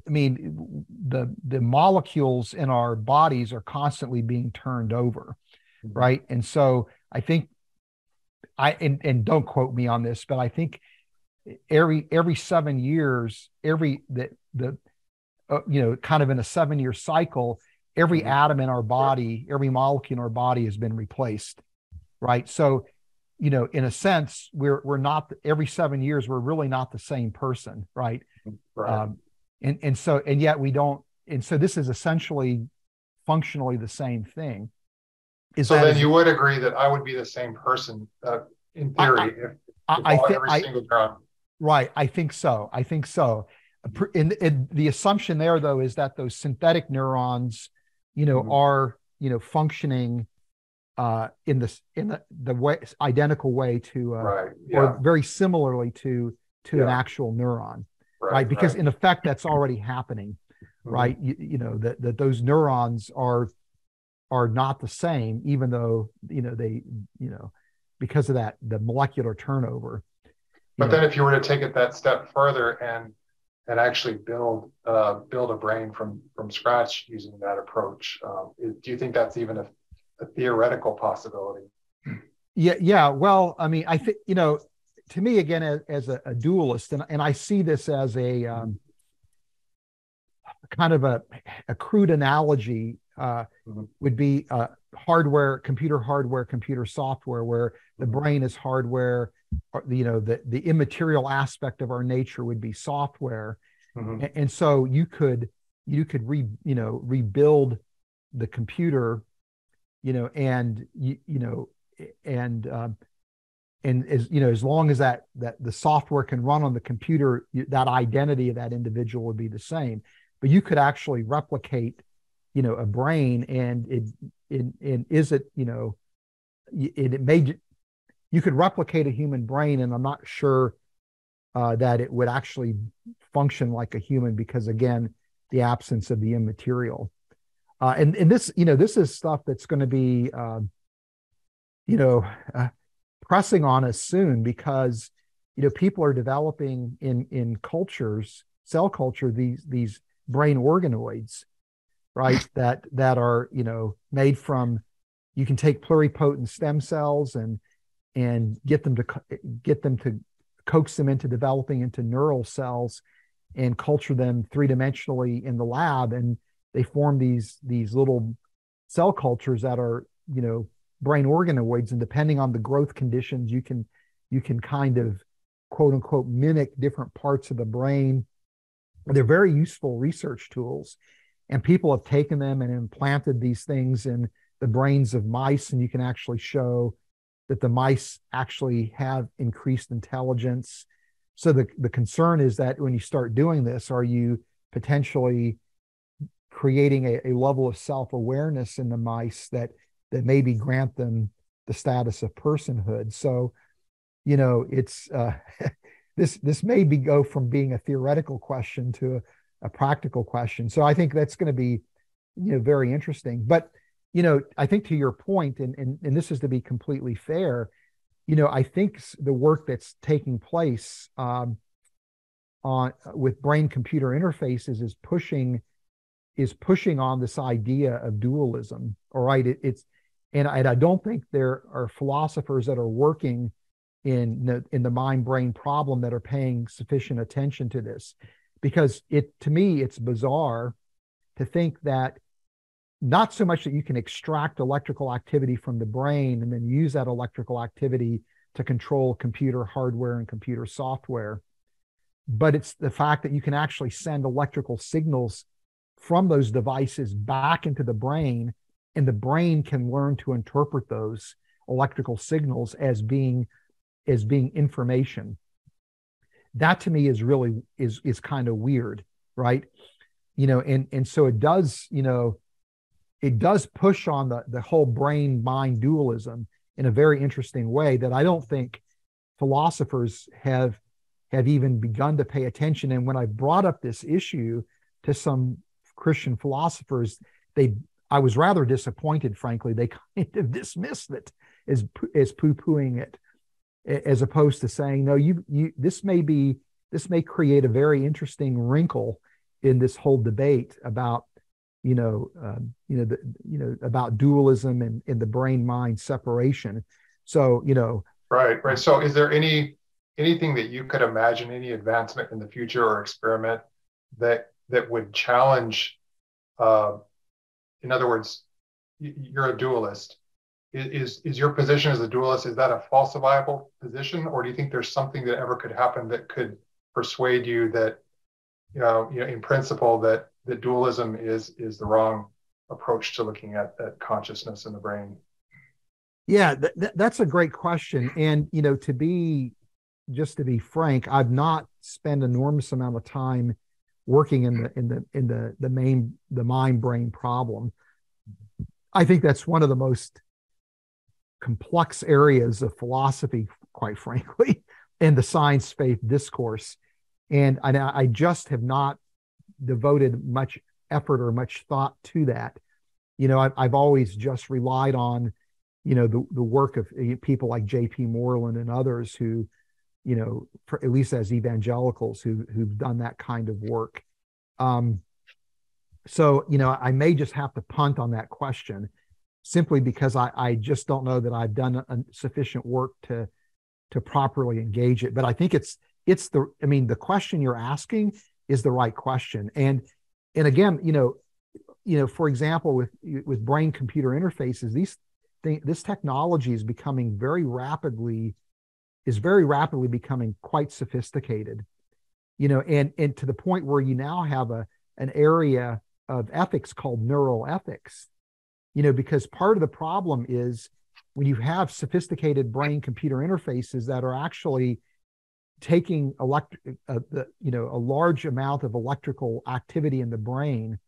mean, the molecules in our bodies are constantly being turned over, right? And so I think and don't quote me on this, but I think every 7 years, you know, kind of in a 7-year cycle, every atom in our body, every molecule in our body has been replaced, right? So, you know, in a sense, we're not, every 7 years, we're really not the same person, right? Right. And yet we don't, and so this is essentially functionally the same thing. So then you would agree that I would be the same person in theory every single neuron. Right. I think so. I think so. In the assumption there, though, is that those synthetic neurons, are, functioning in the way identical way to, right. Yeah. or very similarly to an actual neuron, right? Because in effect, that's already happening, right? That those neurons are not the same, even though they because of the molecular turnover. But then if you were to take it that step further and actually build a brain from scratch using that approach, do you think that's even a theoretical possibility? Yeah. Well, I mean, I think, to me, again, as a dualist, and I see this as a kind of a crude analogy, would be computer hardware, computer software, where the brain is hardware. The immaterial aspect of our nature would be software, and so you could rebuild the computer, and as long as that the software can run on the computer, that identity of that individual would be the same. But you could actually replicate, a brain, and you could replicate a human brain, and I'm not sure that it would actually function like a human, because again, the absence of the immaterial. And this, this is stuff that's going to be, pressing on us soon, because, people are developing in cultures, cell culture, these brain organoids, right? That are, made from, you can take pluripotent stem cells and get them to coax them into developing into neural cells and culture them three-dimensionally in the lab, and they form these little cell cultures that are, brain organoids, and depending on the growth conditions, you can kind of, quote unquote, mimic different parts of the brain. They're very useful research tools, and people have taken them and implanted these things in the brains of mice, and you can actually show that the mice actually have increased intelligence. So the concern is that when you start doing this, are you potentially creating a level of self-awareness in the mice that maybe grant them the status of personhood? So, it's this may go from being a theoretical question to a practical question. So I think that's going to be, very interesting. But I think to your point, and this is to be completely fair, I think the work that's taking place with brain-computer interfaces is pushing on this idea of dualism. All right, and I don't think there are philosophers that are working in the mind-brain problem that are paying sufficient attention to this, because to me it's bizarre to think that not so much that you can extract electrical activity from the brain and then use that electrical activity to control computer hardware and computer software, but it's the fact that you can actually send electrical signals from those devices back into the brain, and the brain can learn to interpret those electrical signals as being information. That to me is really is kind of weird, right? And so it does, it does push on the whole brain mind dualism in a very interesting way that I don't think philosophers have even begun to pay attention. And when I brought up this issue to some Christian philosophers, I was rather disappointed, frankly. They kind of dismissed it as poo-pooing it, as opposed to saying, no, this may create a very interesting wrinkle in this whole debate about about dualism and the brain mind separation. So right. So is there anything that you could imagine, any advancement in the future or experiment that would challenge, in other words, you're a dualist. Is your position as a dualist, is that a falsifiable position, or do you think there's something that ever could happen that could persuade you that in principle that dualism is the wrong approach to looking at consciousness in the brain? Yeah, that's a great question. And to be just to be frank, I've not spent an enormous amount of time working in the mind brain problem. I think that's one of the most complex areas of philosophy, quite frankly, in the science faith discourse. And I just have not devoted much effort or much thought to that. I've always just relied on, the work of people like J.P. Moreland and others who, at least as evangelicals who've done that kind of work. So, I may just have to punt on that question simply because I just don't know that I've done sufficient work to properly engage it. But I think the question you're asking is the right question. And again, for example, with brain computer interfaces, this technology is very rapidly becoming quite sophisticated, and to the point where you now have an area of ethics called neuroethics, because part of the problem is when you have sophisticated brain computer interfaces that are actually taking a large amount of electrical activity in the brain,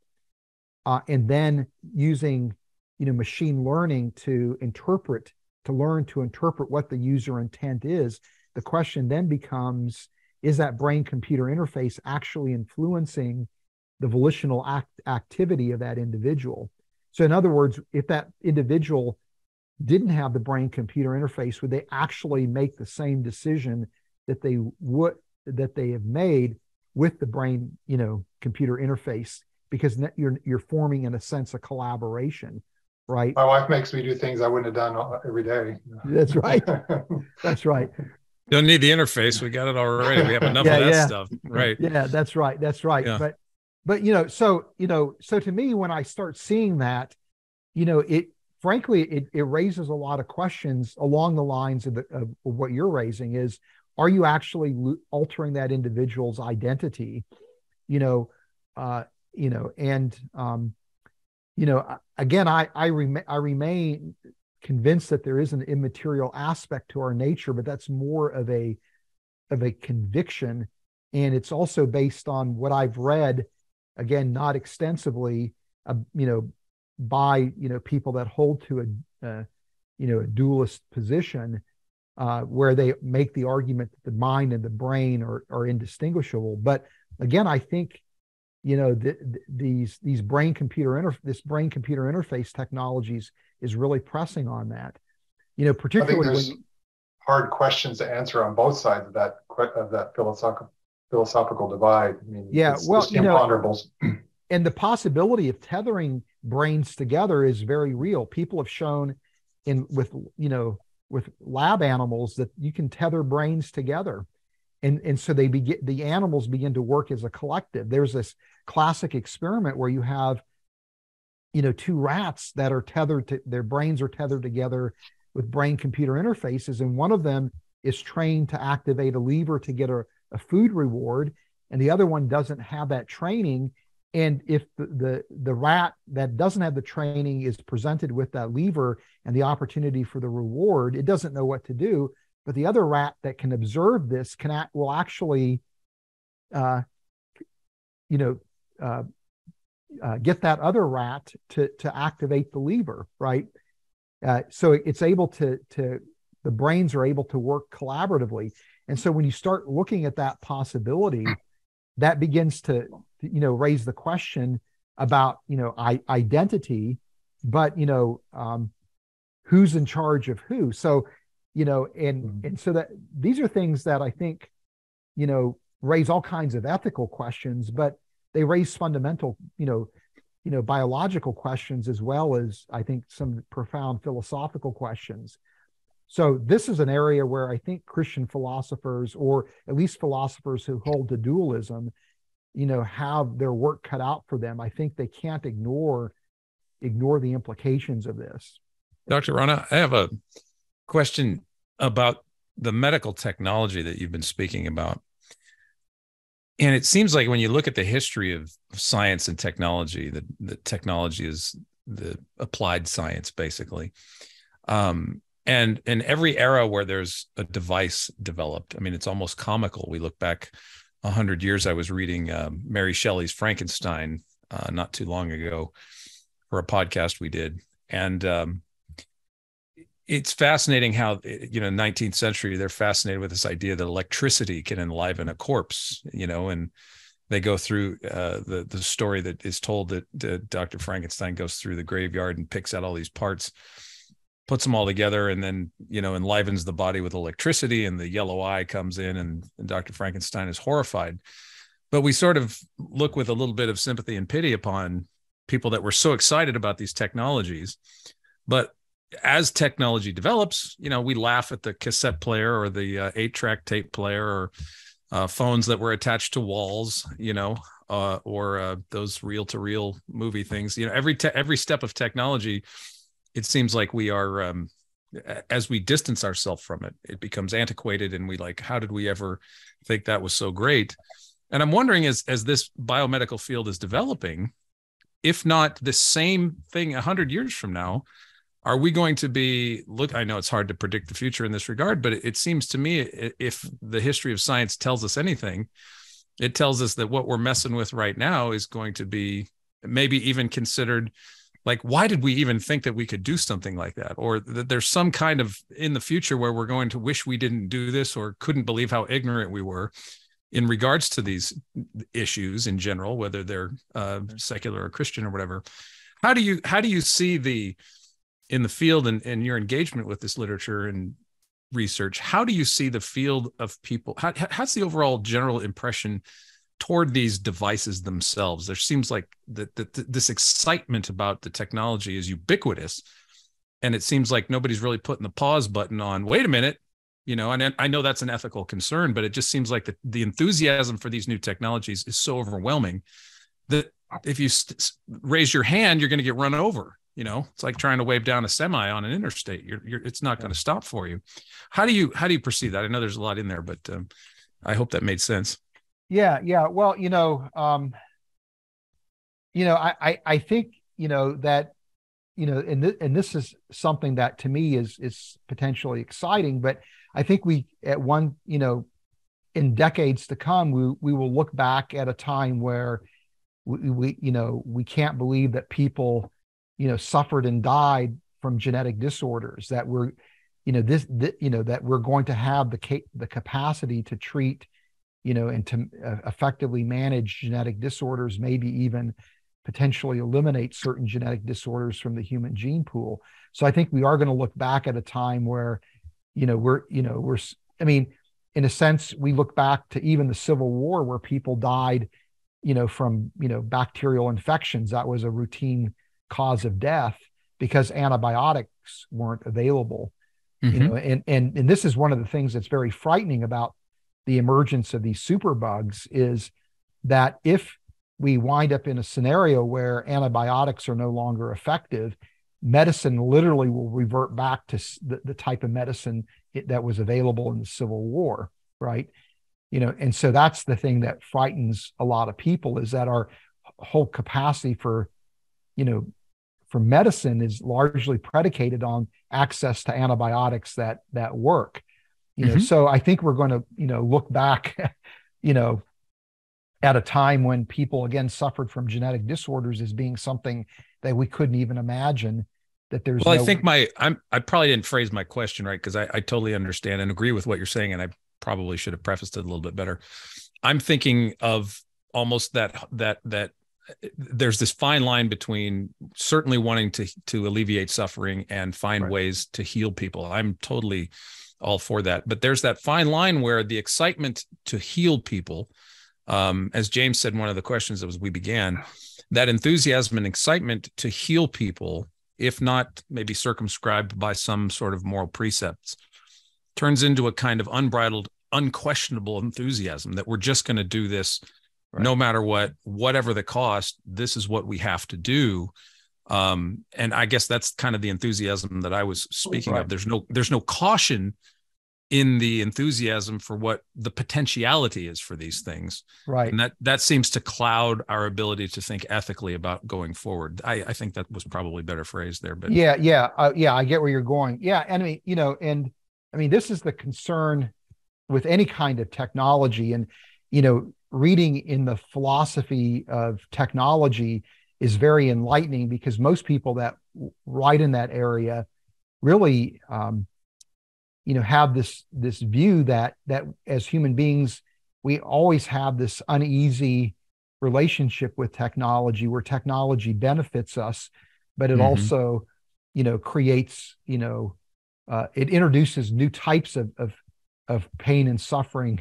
and then using machine learning to learn to interpret what the user intent is. The question then becomes, is that brain computer interface actually influencing the volitional activity of that individual? So in other words, if that individual didn't have the brain computer interface, would they actually make the same decision that they have made with the brain computer interface? Because you're forming, in a sense, a collaboration, right? My wife makes me do things I wouldn't have done every day. That's right. That's right. Don't need the interface. We got it already. We have enough of that stuff. Right. Yeah, that's right. That's right. Yeah. But so to me, when I start seeing that, it raises a lot of questions along the lines of what you're raising is, are you actually altering that individual's identity? Again, I remain convinced that there is an immaterial aspect to our nature, but that's more of a conviction. And it's also based on what I've read, again, not extensively, by, people that hold to a dualist position, where they make the argument that the mind and the brain are indistinguishable. But again, I think, this brain computer interface technologies is really pressing on that. Particularly I think there's hard questions to answer on both sides of that philosophical divide. I mean, it's imponderables. And the possibility of tethering brains together is very real. People have shown with lab animals that you can tether brains together. And so the animals begin to work as a collective. There's this classic experiment where you have, two rats that are their brains are tethered together with brain computer interfaces. And one of them is trained to activate a lever to get a food reward. And the other one doesn't have that training. And if the rat that doesn't have the training is presented with that lever and the opportunity for the reward, it doesn't know what to do. But the other rat that can observe this will actually, get that other rat to activate the lever, right? So it's able the brains are able to work collaboratively. And so when you start looking at that possibility, that begins to, raise the question about, identity, but, who's in charge of who? So, and so that these are things that I think, raise all kinds of ethical questions, but they raise fundamental, biological questions, as well as I think some profound philosophical questions. So this is an area where I think Christian philosophers, or at least philosophers who hold to dualism, have their work cut out for them. I think they can't ignore the implications of this. Dr. Rana, I have a question about the medical technology that you've been speaking about. And it seems like when you look at the history of science and technology, the technology is the applied science, basically. And And in every era where there's a device developed, I mean, it's almost comical. We look back 100 years. I was reading Mary Shelley's Frankenstein not too long ago for a podcast we did. And it's fascinating how, 19th century, they're fascinated with this idea that electricity can enliven a corpse, and they go through the story that is told that Dr. Frankenstein goes through the graveyard and picks out all these parts, puts them all together, and then, enlivens the body with electricity, and the yellow eye comes in, and Dr. Frankenstein is horrified. But we sort of look with a little bit of sympathy and pity upon people that were so excited about these technologies. But as technology develops, we laugh at the cassette player or the 8-track tape player, or phones that were attached to walls, or those reel-to-reel movie things. Every step of technology, it seems like we are, as we distance ourselves from it, it becomes antiquated, and we like, how did we ever think that was so great? And I'm wondering, as this biomedical field is developing, if not the same thing 100 years from now, are we going to be, I know it's hard to predict the future in this regard, but it seems to me, if the history of science tells us anything, it tells us that what we're messing with right now is going to be maybe even considered like, why did we even think that we could do something like that? Or that there's some kind of in the future where we're going to wish we didn't do this, or couldn't believe how ignorant we were in regards to these issues in general, whether they're secular or Christian or whatever. How do you see in the field and your engagement with this literature and research, how do you see the field of people? How's the overall general impression toward these devices themselves? There seems like this excitement about the technology is ubiquitous, and it seems like nobody's really putting the pause button on, wait a minute, and I know that's an ethical concern, but it just seems like the enthusiasm for these new technologies is so overwhelming that if you raise your hand, you're going to get run over. It's like trying to wave down a semi on an interstate. It's not going to stop for you. How do you perceive that? I know there's a lot in there, but I hope that made sense. Yeah. Well, I think, that, and this is something that to me is potentially exciting, but I think we, at one, in decades to come, we will look back at a time where we can't believe that people, suffered and died from genetic disorders, that we're, that we're going to have the capacity to treat, and to effectively manage genetic disorders, maybe even potentially eliminate certain genetic disorders from the human gene pool. So I think we are going to look back at a time where, I mean, in a sense, we look back to even the Civil War, where people died, from, bacterial infections. That was a routine cause of death because antibiotics weren't available. Mm-hmm. And this is one of the things that's very frightening about the emergence of these superbugs, is that if we wind up in a scenario where antibiotics are no longer effective, medicine literally will revert back to the type of medicine that was available in the Civil War, right? And so that's the thing that frightens a lot of people, is that our whole capacity for medicine is largely predicated on access to antibiotics that work. So I think we're going to, look back, at a time when people again suffered from genetic disorders as being something that we couldn't even imagine. That there's I think I probably didn't phrase my question right, because I totally understand and agree with what you're saying, and I probably should have prefaced it a little bit better. I'm thinking of almost that there's this fine line between certainly wanting to alleviate suffering and find Right. ways to heal people. I'm totally all for that, but there's that fine line where the excitement to heal people, as James said in one of the questions as we began, that enthusiasm and excitement to heal people, if not maybe circumscribed by some sort of moral precepts, turns into a kind of unbridled, unquestionable enthusiasm that we're just going to do this right. No matter whatever the cost. This is what we have to do. And I guess that's kind of the enthusiasm that I was speaking right. of. There's no caution in the enthusiasm for what the potentiality is for these things. Right. And that seems to cloud our ability to think ethically about going forward. I think that was probably better phrased there, but yeah, I get where you're going. Yeah. And I mean, and I mean, this is the concern with any kind of technology, and, reading in the philosophy of technology is very enlightening, because most people that write in that area really, have this view that as human beings, we always have this uneasy relationship with technology, where technology benefits us, but it also, creates, it introduces new types of pain and suffering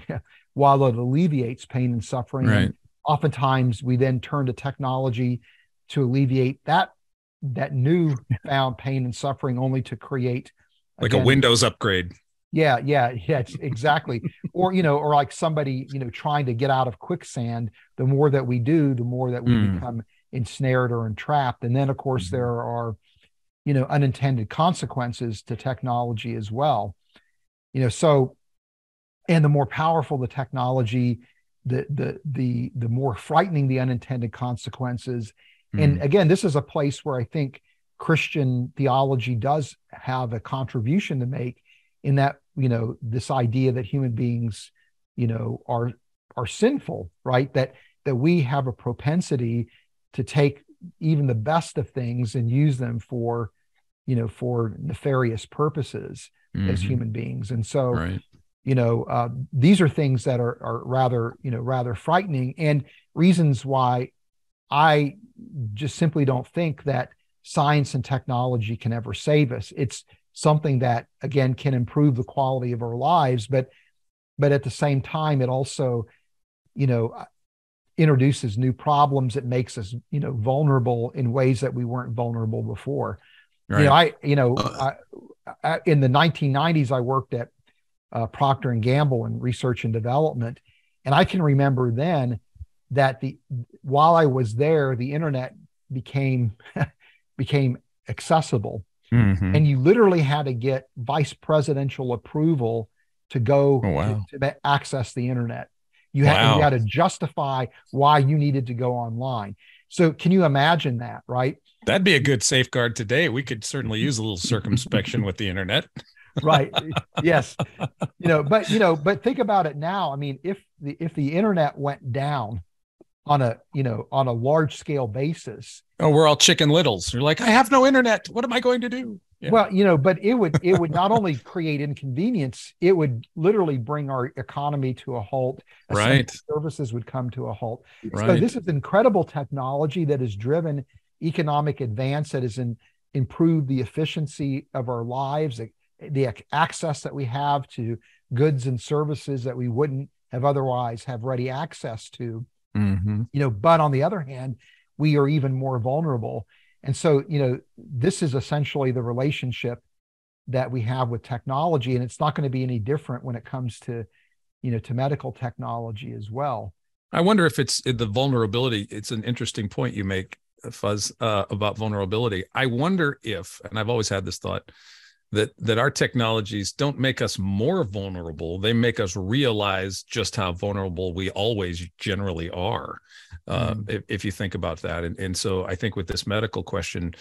while it alleviates pain and suffering. Right. And oftentimes we then turn to technology to alleviate that new found pain and suffering, only to create like a Windows upgrade. Yeah, exactly. Or like somebody, trying to get out of quicksand. The more that we do, the more that we become ensnared or entrapped. And then, of course, there are, unintended consequences to technology as well. So, and the more powerful the technology, the more frightening the unintended consequences. And again, this is a place where I think Christian theology does have a contribution to make, in that, this idea that human beings, are sinful, right? That we have a propensity to take even the best of things and use them for nefarious purposes as human beings. And so, right. These are things that are rather frightening, and reasons why I just simply don't think that science and technology can ever save us. It's something that, again, can improve the quality of our lives, but at the same time, it also, introduces new problems. It makes us, vulnerable in ways that we weren't vulnerable before. Right. In the 1990s, I worked at Procter and Gamble in research and development, and I can remember then that while I was there, the internet became accessible. And you literally had to get vice presidential approval to go to access the internet. You had to justify why you needed to go online. So can you imagine that, right? That'd be a good safeguard today. We could certainly use a little circumspection with the internet. Right. Yes. But think about it now. I mean, if the internet went down on a large scale basis. Oh, we're all chicken littles. You're like, I have no internet. What am I going to do? Yeah. Well, but it would not only create inconvenience, it would literally bring our economy to a halt. Right. Services would come to a halt. Right. So this is incredible technology that has driven economic advance, that has improved the efficiency of our lives, the access that we have to goods and services that we wouldn't have otherwise have ready access to. But on the other hand, we are even more vulnerable. And so, this is essentially the relationship that we have with technology, and it's not going to be any different when it comes to, to medical technology as well. I wonder if it's the vulnerability. It's an interesting point you make, Fuz, about vulnerability. I wonder if, and I've always had this thought, that our technologies don't make us more vulnerable. They make us realize just how vulnerable we always generally are, if you think about that. And so I think with this medical question,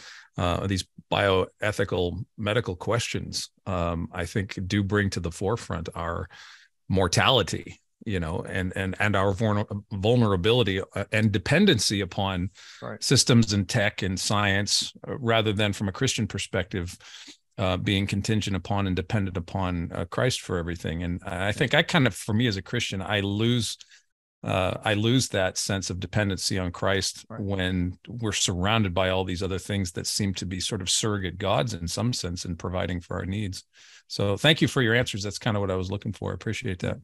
these bioethical medical questions, I think do bring to the forefront our mortality, and our vulnerability and dependency upon systems and tech and science, rather than from a Christian perspective, being contingent upon and dependent upon Christ for everything. And I think for me as a Christian, I lose that sense of dependency on Christ when we're surrounded by all these other things that seem to be sort of surrogate gods in some sense in providing for our needs. So thank you for your answers. That's kind of what I was looking for. I appreciate that.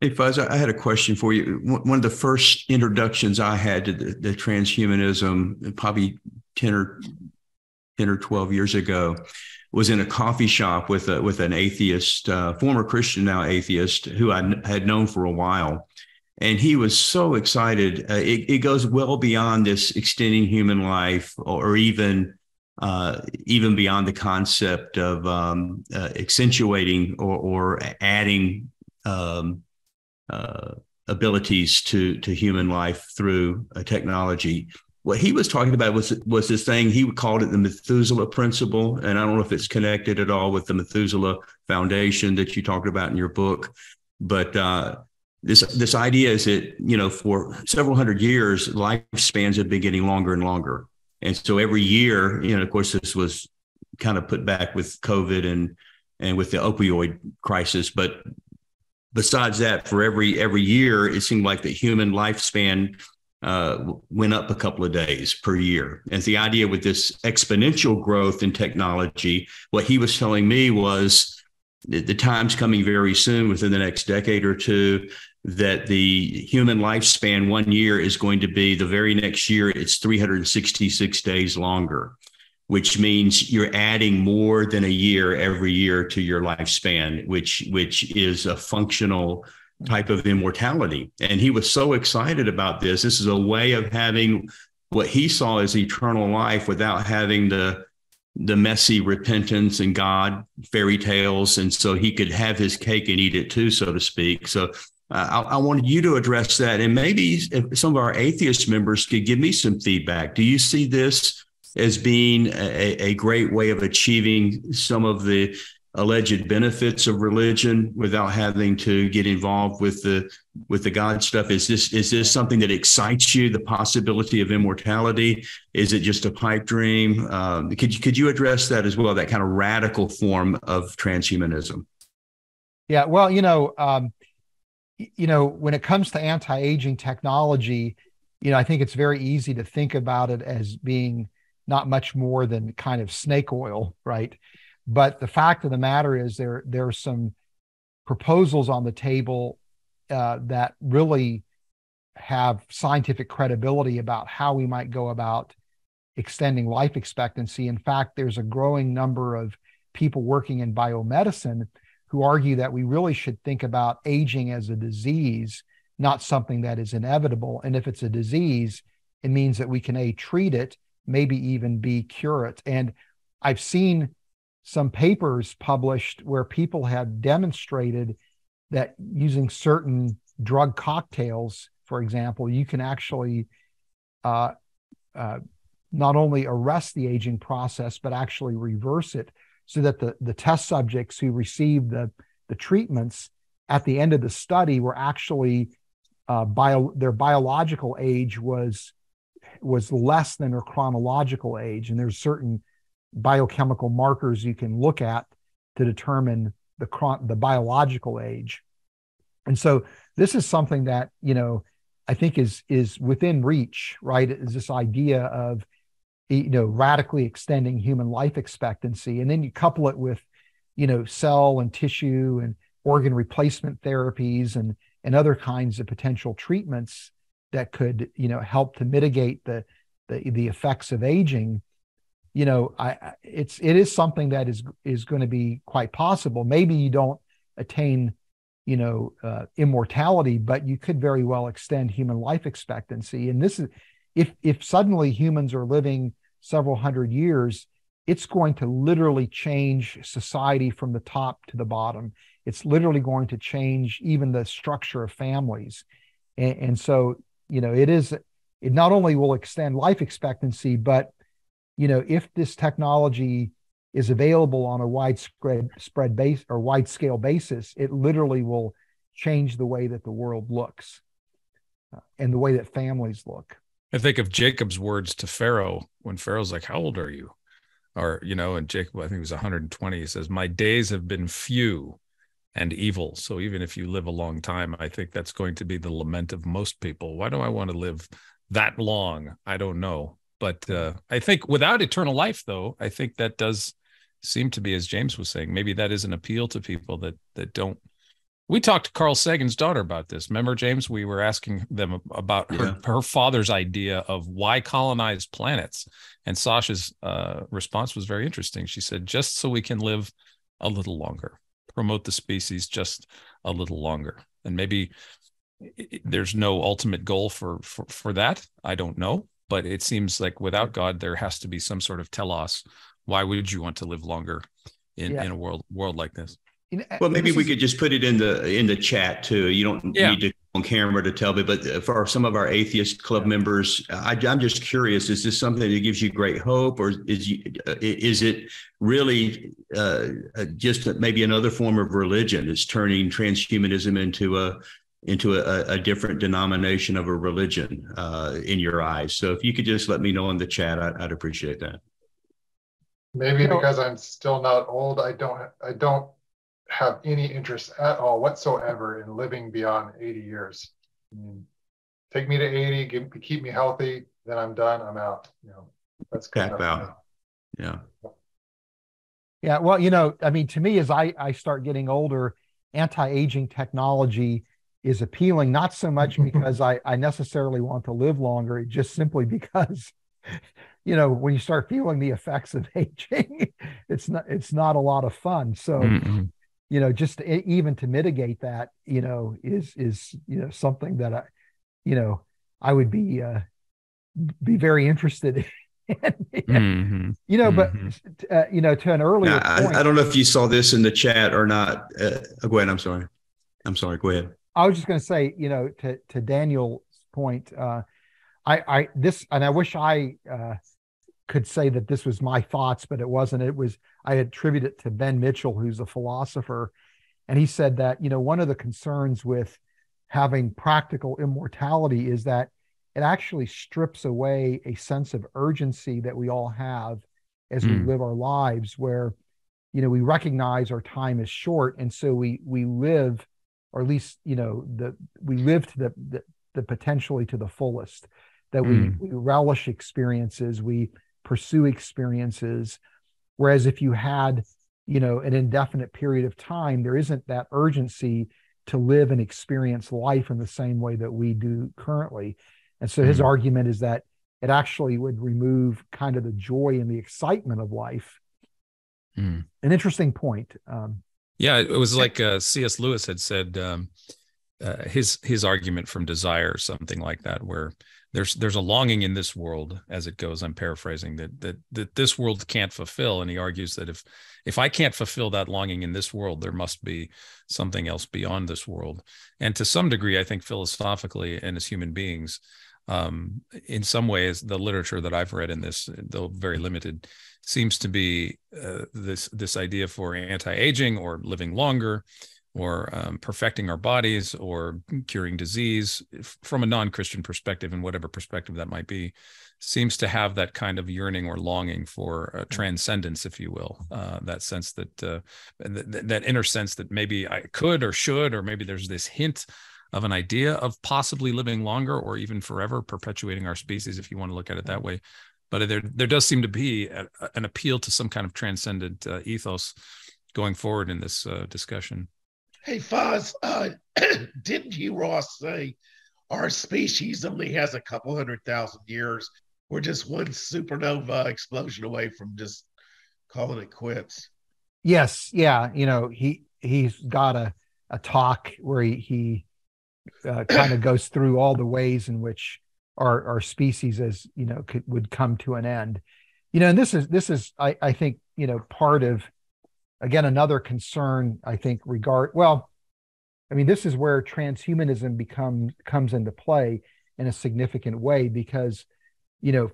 Hey, Fuz, I had a question for you. One of the first introductions I had to the transhumanism, probably 10 or 12 years ago, was in a coffee shop with an atheist, former Christian, now atheist, who I had known for a while. And he was so excited. It goes well beyond this extending human life or even even beyond the concept of accentuating or adding abilities to human life through technology. What he was talking about was this thing, he called it the Methuselah principle. And I don't know if it's connected at all with the Methuselah Foundation that you talked about in your book. But this idea is that, you know, for several hundred years, lifespans have been getting longer and longer. And so every year, you know, of course, this was kind of put back with COVID and with the opioid crisis. But besides that, for every year, it seemed like the human lifespan went up a couple of days per year. And the idea with this exponential growth in technology, what he was telling me was the time's coming very soon, within the next decade or two, that the human lifespan 1 year is going to be, the very next year, it's 366 days longer, which means you're adding more than a year every year to your lifespan, which is a functional type of immortality. And he was so excited about this. This is a way of having what he saw as eternal life without having the messy repentance and God fairy tales. And so he could have his cake and eat it too, so to speak. So I wanted you to address that. And maybe if some of our atheist members could give me some feedback. Do you see this as being a great way of achieving some of the alleged benefits of religion without having to get involved with the God stuff? Is this something that excites you, the possibility of immortality? Is it just a pipe dream? Could you address that as well, that kind of radical form of transhumanism? Yeah, well, when it comes to anti-aging technology, I think it's very easy to think about it as being not much more than kind of snake oil, right? But the fact of the matter is there are some proposals on the table that really have scientific credibility about how we might go about extending life expectancy. In fact, there's a growing number of people working in biomedicine who argue that we really should think about aging as a disease, not something that is inevitable. And if it's a disease, it means that we can treat it, maybe even cure it. And I've seen some papers published where people have demonstrated that using certain drug cocktails, for example, you can actually not only arrest the aging process, but actually reverse it, so that the test subjects who received the treatments at the end of the study were actually their biological age was less than their chronological age. And there's certain biochemical markers you can look at to determine the biological age. And so this is something that, I think is within reach, right? Is this idea of, radically extending human life expectancy. And then you couple it with, cell and tissue and organ replacement therapies and other kinds of potential treatments that could, help to mitigate the effects of aging. It is something that is going to be quite possible. Maybe you don't attain, immortality, but you could very well extend human life expectancy. And this is, if suddenly humans are living several hundred years, it's going to literally change society from the top to the bottom. It's literally going to change even the structure of families. And so, it not only will extend life expectancy, but if this technology is available on a wide scale basis, it literally will change the way that the world looks and the way that families look. I think of Jacob's words to Pharaoh when Pharaoh's like, "How old are you?" Or, and Jacob, I think he was 120. He says, "My days have been few and evil." So even if you live a long time, I think that's going to be the lament of most people. Why do I want to live that long? I don't know. But I think without eternal life, though, I think that does seem to be, as James was saying, maybe that is an appeal to people that don't. We talked to Carl Sagan's daughter about this. Remember, James? We were asking them about her father's idea of why colonize planets. And Sasha's response was very interesting. She said, just so we can live a little longer, promote the species just a little longer. And maybe there's no ultimate goal for that. I don't know. but it seems like without God, there has to be some sort of telos. Why would you want to live longer in a world like this? Well, maybe we could just put it in the chat too. You don't need to on camera to tell me, but for some of our atheist club members, I'm just curious: is this something that gives you great hope, or is it really just maybe another form of religion? It's turning transhumanism into a different denomination of a religion in your eyes. So if you could just let me know in the chat, I'd appreciate that. Maybe because I'm still not old, I don't have any interest at all whatsoever in living beyond 80 years. I mean, take me to 80, keep me healthy, then I'm done, I'm out. That's good enough. Yeah. Yeah. Well, I mean, to me, as I start getting older, anti-aging technology is appealing, not so much because I necessarily want to live longer, just simply because, when you start feeling the effects of aging, it's not a lot of fun. So, just even to mitigate that, is something that I would be very interested in. But to an earlier point, I don't know if you saw this in the chat or not. Go ahead. I'm sorry. Go ahead. I was just going to say, to Daniel's point, I wish I could say that this was my thoughts, but it wasn't. I attribute it to Ben Mitchell, who's a philosopher. And he said that, one of the concerns with having practical immortality is that it actually strips away a sense of urgency that we all have as we live our lives, where, we recognize our time is short. And so we live, or at least, we live to the potentially to the fullest, that we relish experiences, we pursue experiences. Whereas if you had, an indefinite period of time, there isn't that urgency to live and experience life in the same way that we do currently. And so his argument is that it actually would remove kind of the joy and the excitement of life. An interesting point. Yeah, it was like C.S. Lewis had said, his argument from desire, or something like that, where there's a longing in this world, as it goes. I'm paraphrasing, that this world can't fulfill, and he argues that if I can't fulfill that longing in this world, there must be something else beyond this world. And to some degree, I think philosophically and as human beings, in some ways, the literature that I've read in this, though very limited, seems to be this idea for anti-aging or living longer, or perfecting our bodies, or curing disease from a non-Christian perspective, and whatever perspective that might be, seems to have that kind of yearning or longing for transcendence, if you will, that sense that inner sense that maybe I could or should, or maybe there's this hint of an idea of possibly living longer, or even forever perpetuating our species, if you want to look at it that way. But there does seem to be an appeal to some kind of transcendent ethos going forward in this discussion. Hey, Fuz, didn't you, Ross, say our species only has a couple 100,000 years? We're just one supernova explosion away from just calling it quits. Yes. Yeah. He's got a talk where he kind of goes through all the ways in which our species, as would come to an end. And this is I think part of, again, another concern, I think, this is where transhumanism comes into play in a significant way, because,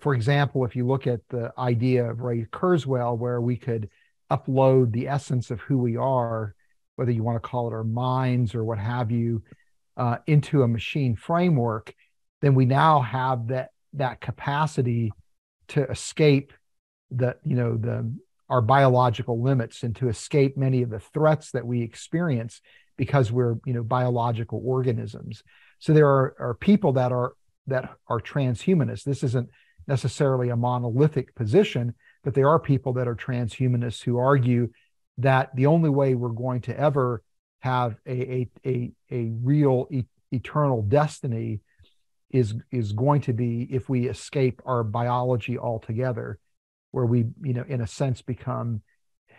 for example, if you look at the idea of Ray Kurzweil, where we could upload the essence of who we are, whether you want to call it our minds or what have you, into a machine framework, then we now have that capacity to escape our biological limits, and to escape many of the threats that we experience because we're biological organisms. So there are people that are transhumanists. This isn't necessarily a monolithic position, but there are people that are transhumanists who argue that the only way we're going to ever have a real eternal destiny is going to be if we escape our biology altogether, where we, in a sense,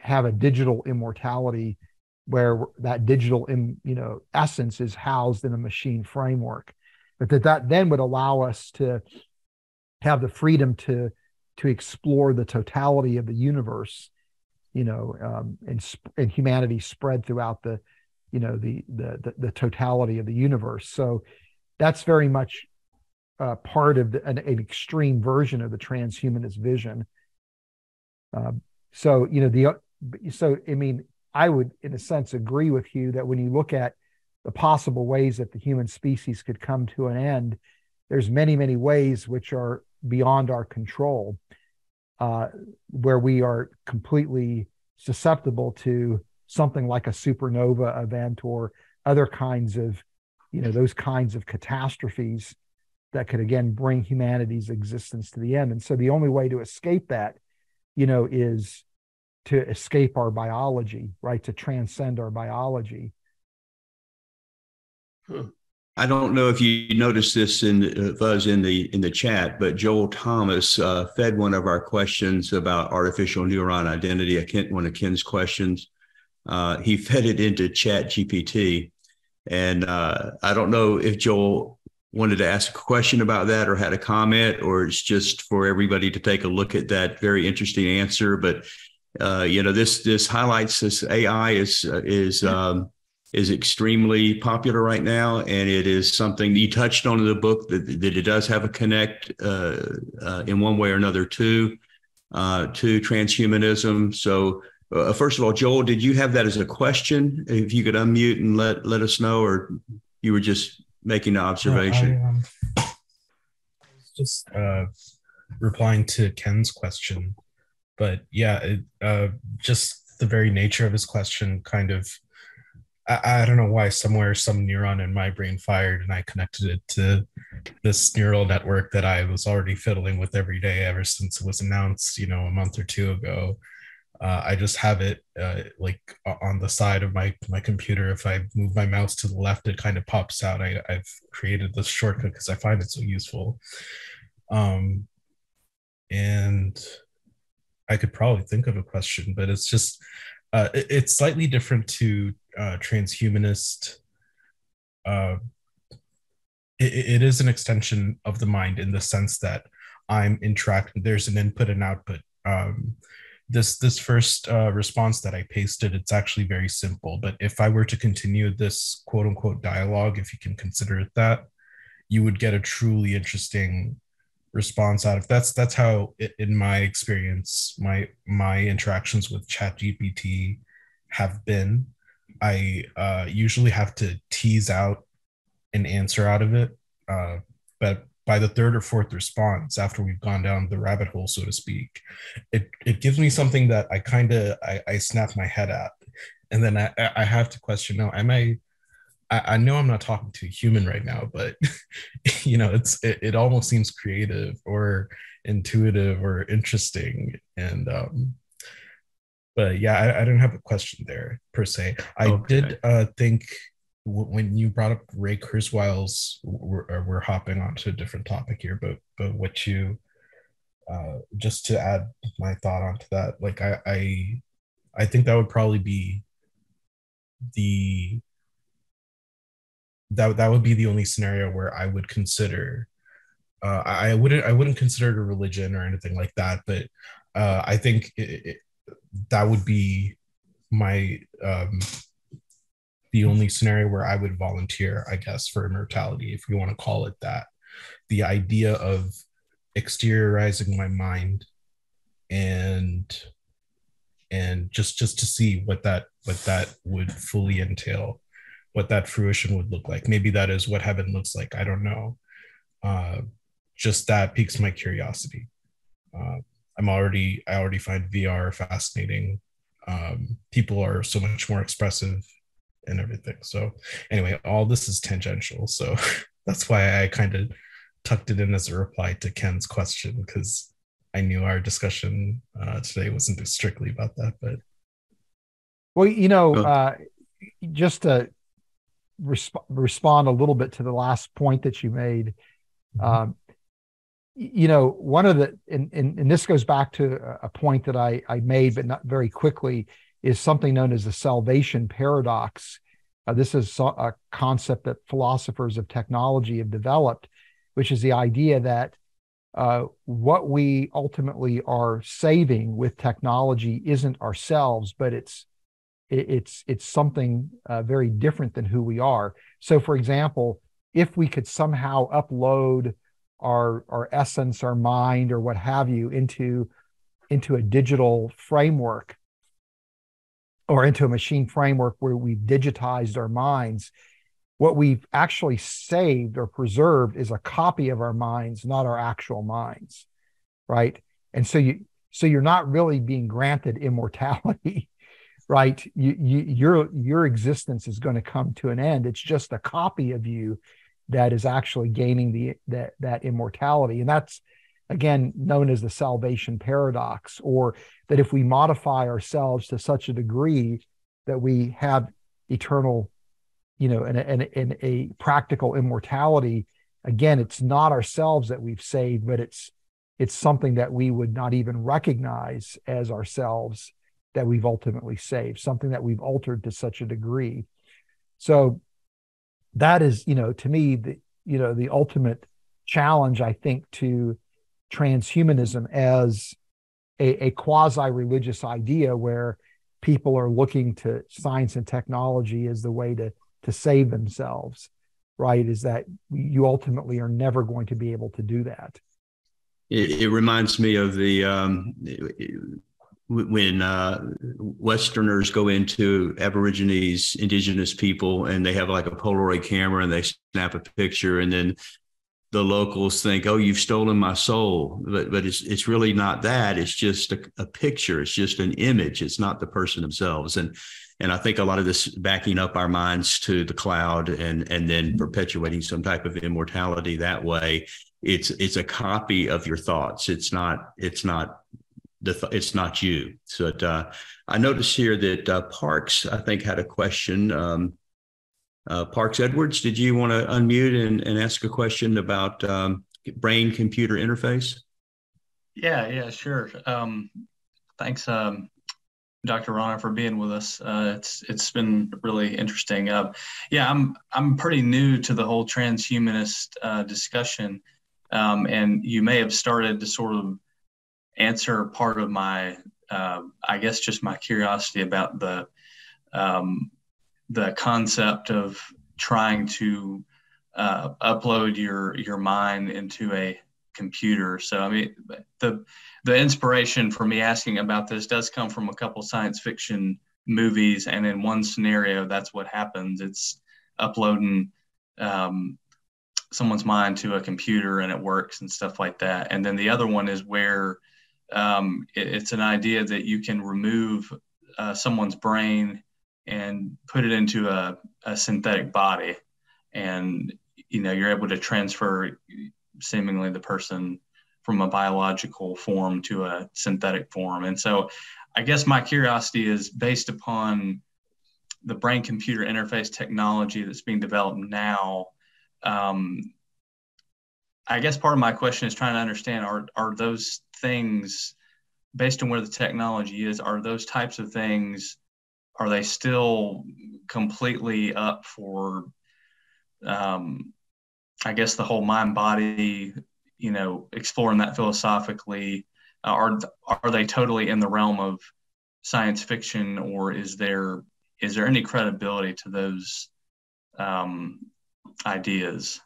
have a digital immortality, where that digital, essence is housed in a machine framework. But that then would allow us to have the freedom to explore the totality of the universe, and humanity spread throughout the totality of the universe. So that's very much part of an extreme version of the transhumanist vision. So I mean, I would, in a sense, agree with you that when you look at the possible ways that the human species could come to an end, there's many, many ways which are beyond our control, where we are completely susceptible to something like a supernova event or other kinds of, those kinds of catastrophes that could again bring humanity's existence to the end. And so the only way to escape that, is to escape our biology, right? To transcend our biology. I don't know if you noticed this Fuz in the chat, but Joel Thomas fed one of our questions about artificial neuron identity. One of Ken's questions. He fed it into Chat GPT, and I don't know if Joel wanted to ask a question about that or had a comment, or it's just for everybody to take a look at that very interesting answer. But this highlights this AI is extremely popular right now, and it is something you touched on in the book that it does have a connect in one way or another to transhumanism. So first of all, Joel, did you have that as a question? If you could unmute and let us know, or you were just making an observation? I was just replying to Ken's question. But yeah, just the very nature of his question kind of, I don't know why, somewhere some neuron in my brain fired and I connected it to this neural network that I was already fiddling with every day ever since it was announced, a month or two ago. I just have it like on the side of my computer. If I move my mouse to the left, it kind of pops out. I've created this shortcut because I find it so useful. And I could probably think of a question, but it's just, it's slightly different to transhumanist. It is an extension of the mind in the sense that I'm interacting, there's an input and output. This first response that I pasted, it's actually very simple, but if I were to continue this quote unquote dialogue, if you can consider it that, you would get a truly interesting response out of that's how in my experience my interactions with ChatGPT have been. I usually have to tease out an answer out of it, but by the third or fourth response, after we've gone down the rabbit hole, so to speak, it gives me something that I snap my head at, and then I have to question, no, I know I'm not talking to a human right now, but it almost seems creative or intuitive or interesting. And but yeah, I don't have a question there per se. I did think when you brought up Ray Kurzweil's, we're hopping onto a different topic here, but what you just to add my thought onto that, like I think that would probably be that would be the only scenario where I would consider. I wouldn't consider it a religion or anything like that, but I think that would be my the only scenario where I would volunteer, I guess, for immortality, if you want to call it that. The idea of exteriorizing my mind and just to see what that would fully entail, what that fruition would look like. Maybe that is what heaven looks like. I don't know. Just that piques my curiosity. I already find VR fascinating. People are so much more expressive and everything. So anyway, all this is tangential. So that's why I kind of tucked it in as a reply to Ken's question, because I knew our discussion today wasn't strictly about that. But well, just to respond a little bit to the last point that you made, one of the and this goes back to a point that I made, but not very quickly, is something known as the salvation paradox. This is a concept that philosophers of technology have developed, which is the idea that what we ultimately are saving with technology isn't ourselves, but it's something very different than who we are. So, for example, if we could somehow upload our essence, our mind, or what have you into a digital framework or into a machine framework where we've digitized our minds, what we've actually saved or preserved is a copy of our minds, not our actual minds, right? And so you're not really being granted immortality, right? Your existence is going to come to an end. It's just a copy of you that is actually gaining that immortality, and that's again known as the salvation paradox, or that if we modify ourselves to such a degree that we have eternal, and a practical immortality, again, it's not ourselves that we've saved, but it's something that we would not even recognize as ourselves that we've ultimately saved, something that we've altered to such a degree. So that is, to me, the ultimate challenge, I think, to transhumanism as a quasi-religious idea where people are looking to science and technology as the way to save themselves, right? Is that you ultimately are never going to be able to do that. It reminds me of the when Westerners go into Aborigines, indigenous people, and they have like a Polaroid camera and they snap a picture, and then the locals think, "Oh, you've stolen my soul," but it's really not that. It's just a picture. It's just an image. It's not the person themselves. And I think a lot of this backing up our minds to the cloud and then perpetuating some type of immortality that way. It's a copy of your thoughts. It's not you. So I noticed here that Parks, I think, had a question. Parks Edwards, did you want to unmute and ask a question about brain-computer interface? Yeah, sure. Thanks, Dr. Rana, for being with us. It's been really interesting. I'm pretty new to the whole transhumanist discussion, and you may have started to sort of answer part of my, I guess, just my curiosity about the concept of trying to upload your mind into a computer. So, I mean, the inspiration for me asking about this does come from a couple science fiction movies, and in one scenario, that's what happens. It's uploading someone's mind to a computer, and it works and stuff like that. And then the other one is where it's an idea that you can remove someone's brain and put it into a synthetic body, and you're able to transfer seemingly the person from a biological form to a synthetic form. And so I guess my curiosity is based upon the brain-computer interface technology that's being developed now. I guess part of my question is trying to understand, are those things, based on where the technology is, are those types of things, are they still completely up for, I guess, the whole mind body, exploring that philosophically? Are they totally in the realm of science fiction, or is there any credibility to those ideas?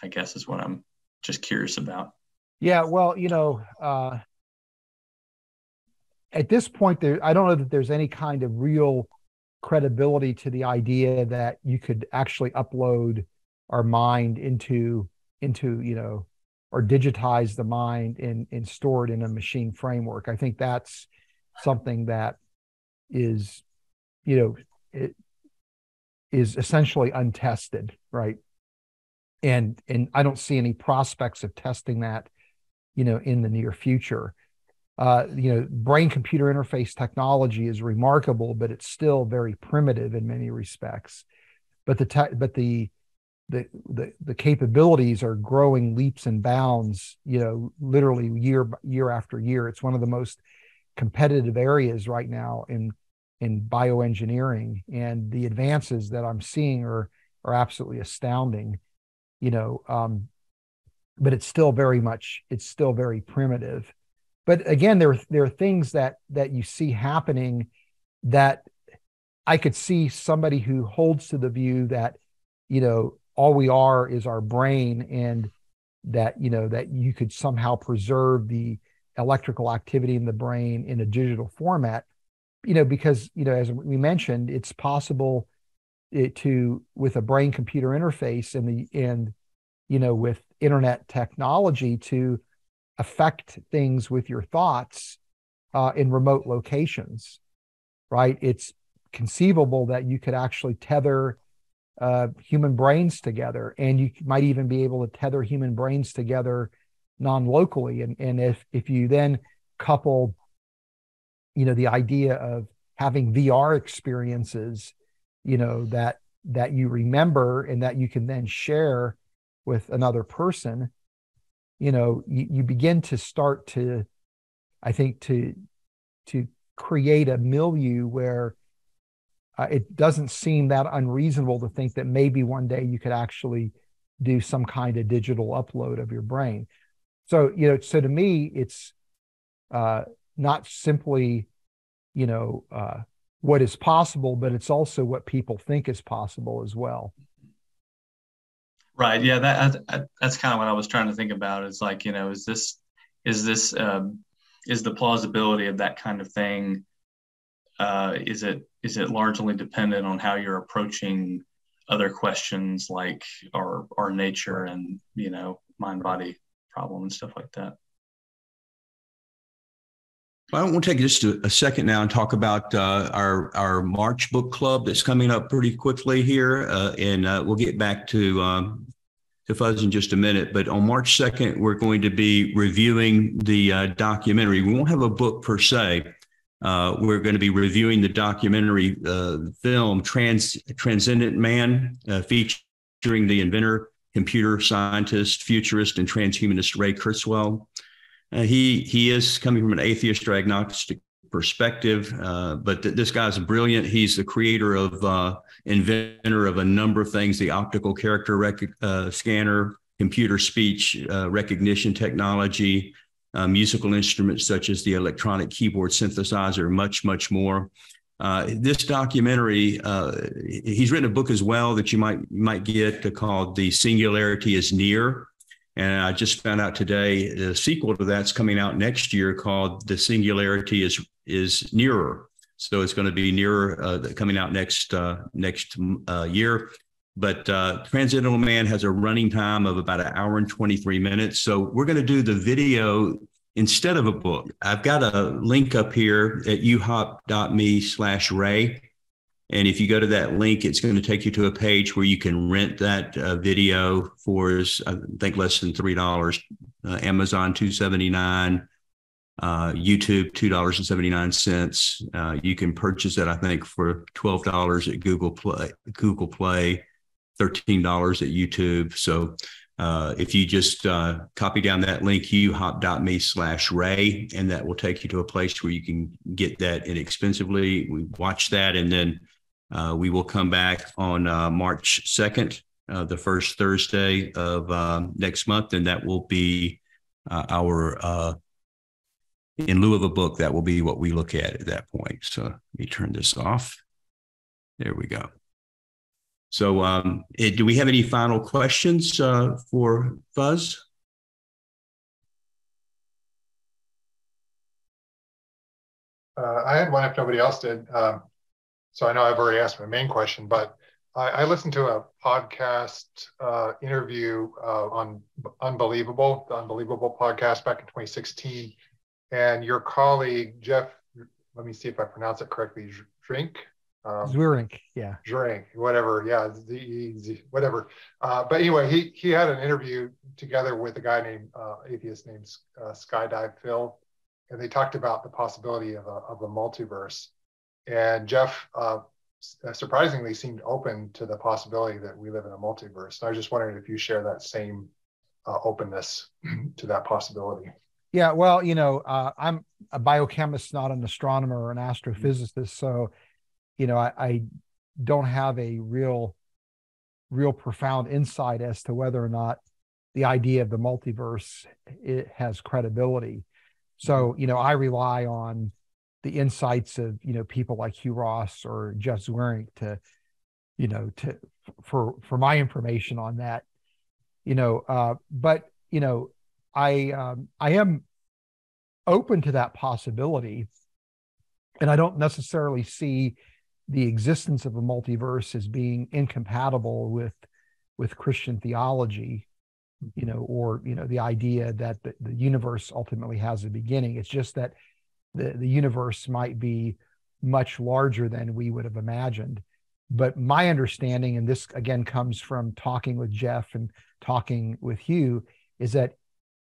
I guess is what I'm just curious about. Yeah, well, at this point, I don't know that there's any kind of real credibility to the idea that you could actually upload our mind into or digitize the mind and store it in a machine framework. I think that's something that is, it is essentially untested, right? And I don't see any prospects of testing that, in the near future. Brain-computer interface technology is remarkable, but it's still very primitive in many respects. But the capabilities are growing leaps and bounds, literally year after year. It's one of the most competitive areas right now in bioengineering, and the advances that I'm seeing are absolutely astounding. but it's still very primitive. But again, there are things that you see happening that I could see somebody who holds to the view that, all we are is our brain, and that, that you could somehow preserve the electrical activity in the brain in a digital format, because, as we mentioned, it's possible with a brain computer interface and with internet technology to affect things with your thoughts in remote locations, right? It's conceivable that you could actually tether human brains together, and you might even be able to tether human brains together non-locally. And if you then couple, the idea of having VR experiences, that you remember and that you can then share with another person, you begin to start to, I think, to create a milieu where it doesn't seem that unreasonable to think that maybe one day you could actually do some kind of digital upload of your brain. So, so to me, it's not simply, what is possible, but it's also what people think is possible as well. Right. Yeah. That's kind of what I was trying to think about. Is like, is the plausibility of that kind of thing? Is it largely dependent on how you're approaching other questions like our nature and, mind body problem and stuff like that? I want to take just a second now and talk about our March book club that's coming up pretty quickly here, and we'll get back to Fuz in just a minute. But on March 2nd, we're going to be reviewing the documentary. We won't have a book per se. We're going to be reviewing the documentary film Transcendent Man, featuring the inventor, computer scientist, futurist, and transhumanist Ray Kurzweil. He is coming from an atheist or agnostic perspective, but this guy's brilliant. He's the creator of, inventor of a number of things: the optical character scanner, computer speech recognition technology, musical instruments such as the electronic keyboard synthesizer, much more. This documentary, he's written a book as well that you might get called "The Singularity is Near." And I just found out today the sequel to that's coming out next year called "The Singularity is Nearer." So it's going to be nearer, coming out next year. But Transcendental Man has a running time of about 1 hour and 23 minutes. So we're going to do the video instead of a book. I've got a link up here at uhop.me/Ray. And if you go to that link, it's going to take you to a page where you can rent that video for, I think, less than $3. Amazon $2.79, YouTube $2.79. You can purchase it, I think, for $12 at Google Play, $13 at YouTube. So if you just copy down that link, uhop.me/Ray, and that will take you to a place where you can get that inexpensively. We watch that, and then we will come back on March 2nd, the first Thursday of next month, and that will be our, in lieu of a book, that will be what we look at that point. So let me turn this off. There we go. So do we have any final questions for Fuz? I had one if nobody else did. So I know I've already asked my main question, but I listened to a podcast interview on Unbelievable, the Unbelievable podcast back in 2016. And your colleague, Jeff, let me see if I pronounce it correctly, Drink? Zwirink, yeah. Drink, whatever, yeah, whatever. But anyway, he had an interview together with a guy named, atheist named Skydive Phil, and they talked about the possibility of a multiverse. And Jeff surprisingly seemed open to the possibility that we live in a multiverse. So I was just wondering if you share that same openness to that possibility. Yeah, well, I'm a biochemist, not an astronomer or an astrophysicist. So, I don't have a real profound insight as to whether or not, the idea of the multiverse, it has credibility. So, I rely on the insights of, people like Hugh Ross or Jeff Zwerig for my information on that, but, I am open to that possibility. And I don't necessarily see the existence of a multiverse as being incompatible with Christian theology, or the idea that the universe ultimately has a beginning. It's just that the universe might be much larger than we would have imagined. But my understanding, and this again comes from talking with Jeff and talking with Hugh, is that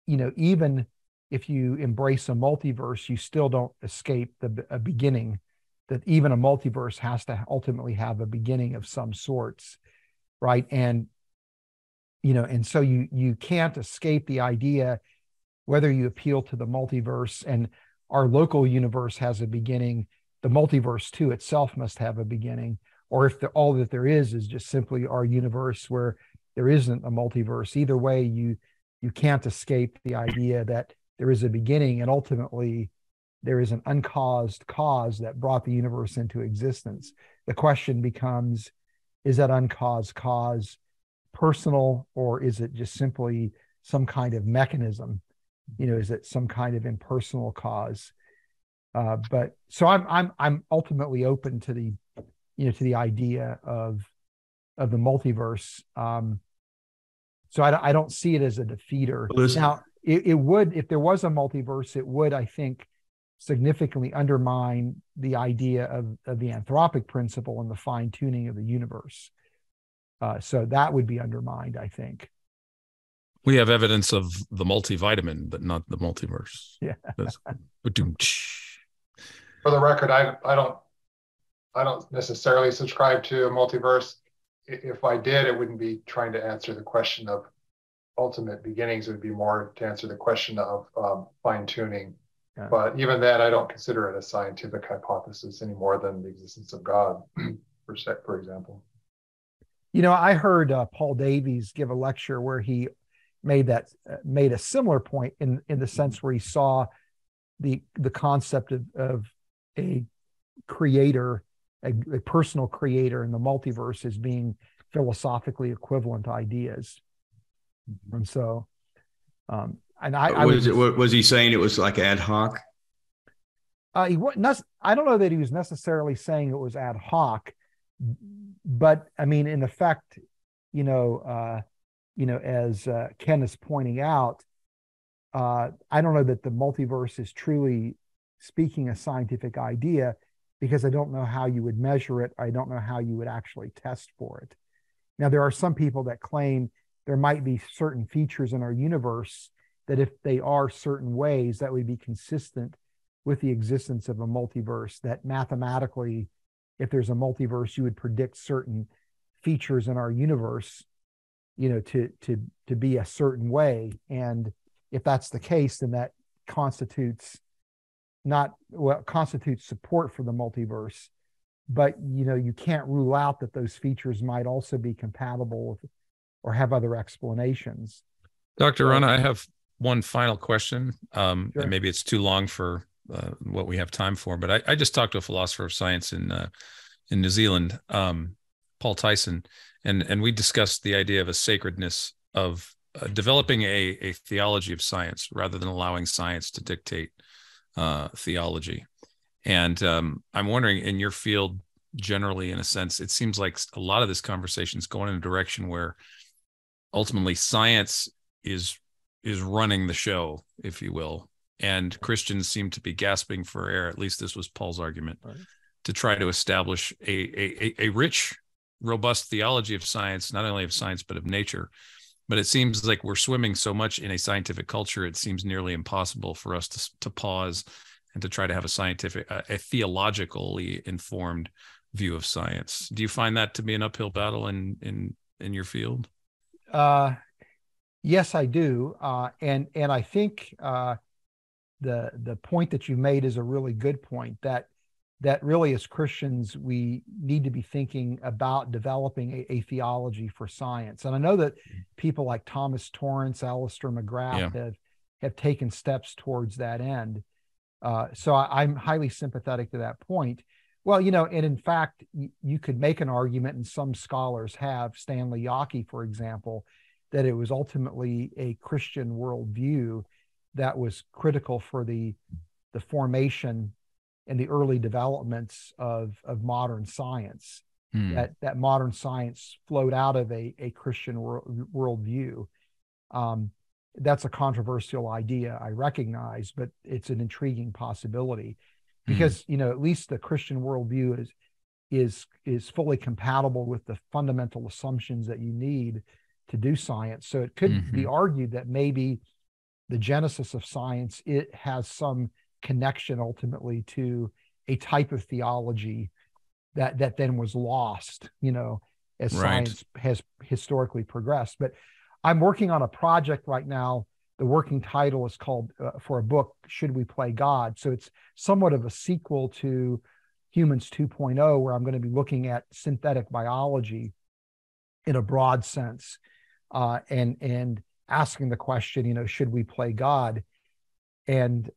even if you embrace a multiverse, you still don't escape a beginning. That even a multiverse has to ultimately have a beginning of some sorts, right? And and so you can't escape the idea, whether you appeal to the multiverse and our local universe has a beginning, the multiverse too itself must have a beginning. Or if all that there is just simply our universe where there isn't a multiverse. Either way, you can't escape the idea that there is a beginning, and ultimately there is an uncaused cause that brought the universe into existence. The question becomes, is that uncaused cause personal, or is it just simply some kind of mechanism? Is it some kind of impersonal cause? But so I'm ultimately open to the idea of the multiverse. So I don't see it as a defeater. Now, it would, if there was a multiverse, it would, I think, significantly undermine the idea of the anthropic principle and the fine tuning of the universe. So that would be undermined, I think. We have evidence of the multivitamin, but not the multiverse. Yeah. For the record, I don't necessarily subscribe to a multiverse. If I did, it wouldn't be trying to answer the question of ultimate beginnings. It would be more to answer the question of fine tuning. Yeah. But even then, I don't consider it a scientific hypothesis any more than the existence of God, for example. I heard Paul Davies give a lecture where he made a similar point in the sense where he saw the concept of a creator, a personal creator in the multiverse as being philosophically equivalent ideas. And so, was he saying it was like ad hoc? I don't know that he was necessarily saying it was ad hoc, but I mean, in effect, as Ken is pointing out, I don't know that the multiverse is truly speaking a scientific idea, because I don't know how you would measure it. I don't know how you would actually test for it. Now, there are some people that claim there might be certain features in our universe that if they are certain ways, that would be consistent with the existence of a multiverse, that mathematically, if there's a multiverse, you would predict certain features in our universe, to be a certain way. And if that's the case, then that constitutes support for the multiverse. But, you can't rule out that those features might also be compatible with, or have other explanations. Dr. Rana, I have one final question. Sure. And maybe it's too long for what we have time for, but I just talked to a philosopher of science in New Zealand, Paul Tyson, and we discussed the idea of a sacredness of developing a theology of science rather than allowing science to dictate theology. And I'm wondering, in your field generally, in a sense, it seems like a lot of this conversation is going in a direction where ultimately science is running the show, if you will. And Christians seem to be gasping for air, at least this was Paul's argument, right, to try to establish a rich, robust theology of science, not only of science, but of nature. But it seems like we're swimming so much in a scientific culture, it seems nearly impossible for us to pause and to try to have a theologically informed view of science. Do you find that to be an uphill battle in your field? Yes, I do. And I think the point that you made is a really good point, that that really as Christians, we need to be thinking about developing a theology for science. And I know that people like Thomas Torrance, Alistair McGrath have taken steps towards that end. So I'm highly sympathetic to that point. Well, and in fact, you could make an argument, and some scholars have, Stanley Yockey, for example, that it was ultimately a Christian worldview that was critical for the formation and the early developments of modern science. That modern science flowed out of a Christian worldview. That's a controversial idea, I recognize, but it's an intriguing possibility because, at least the Christian worldview is fully compatible with the fundamental assumptions that you need to do science. So it could be argued that maybe the genesis of science, it has some connection ultimately to a type of theology that then was lost, as science has historically progressed. But I'm working on a project right now. The working title is called, for a book, Should We Play God? So it's somewhat of a sequel to Humans 2.0, where I'm going to be looking at synthetic biology in a broad sense, and asking the question, should we play God? And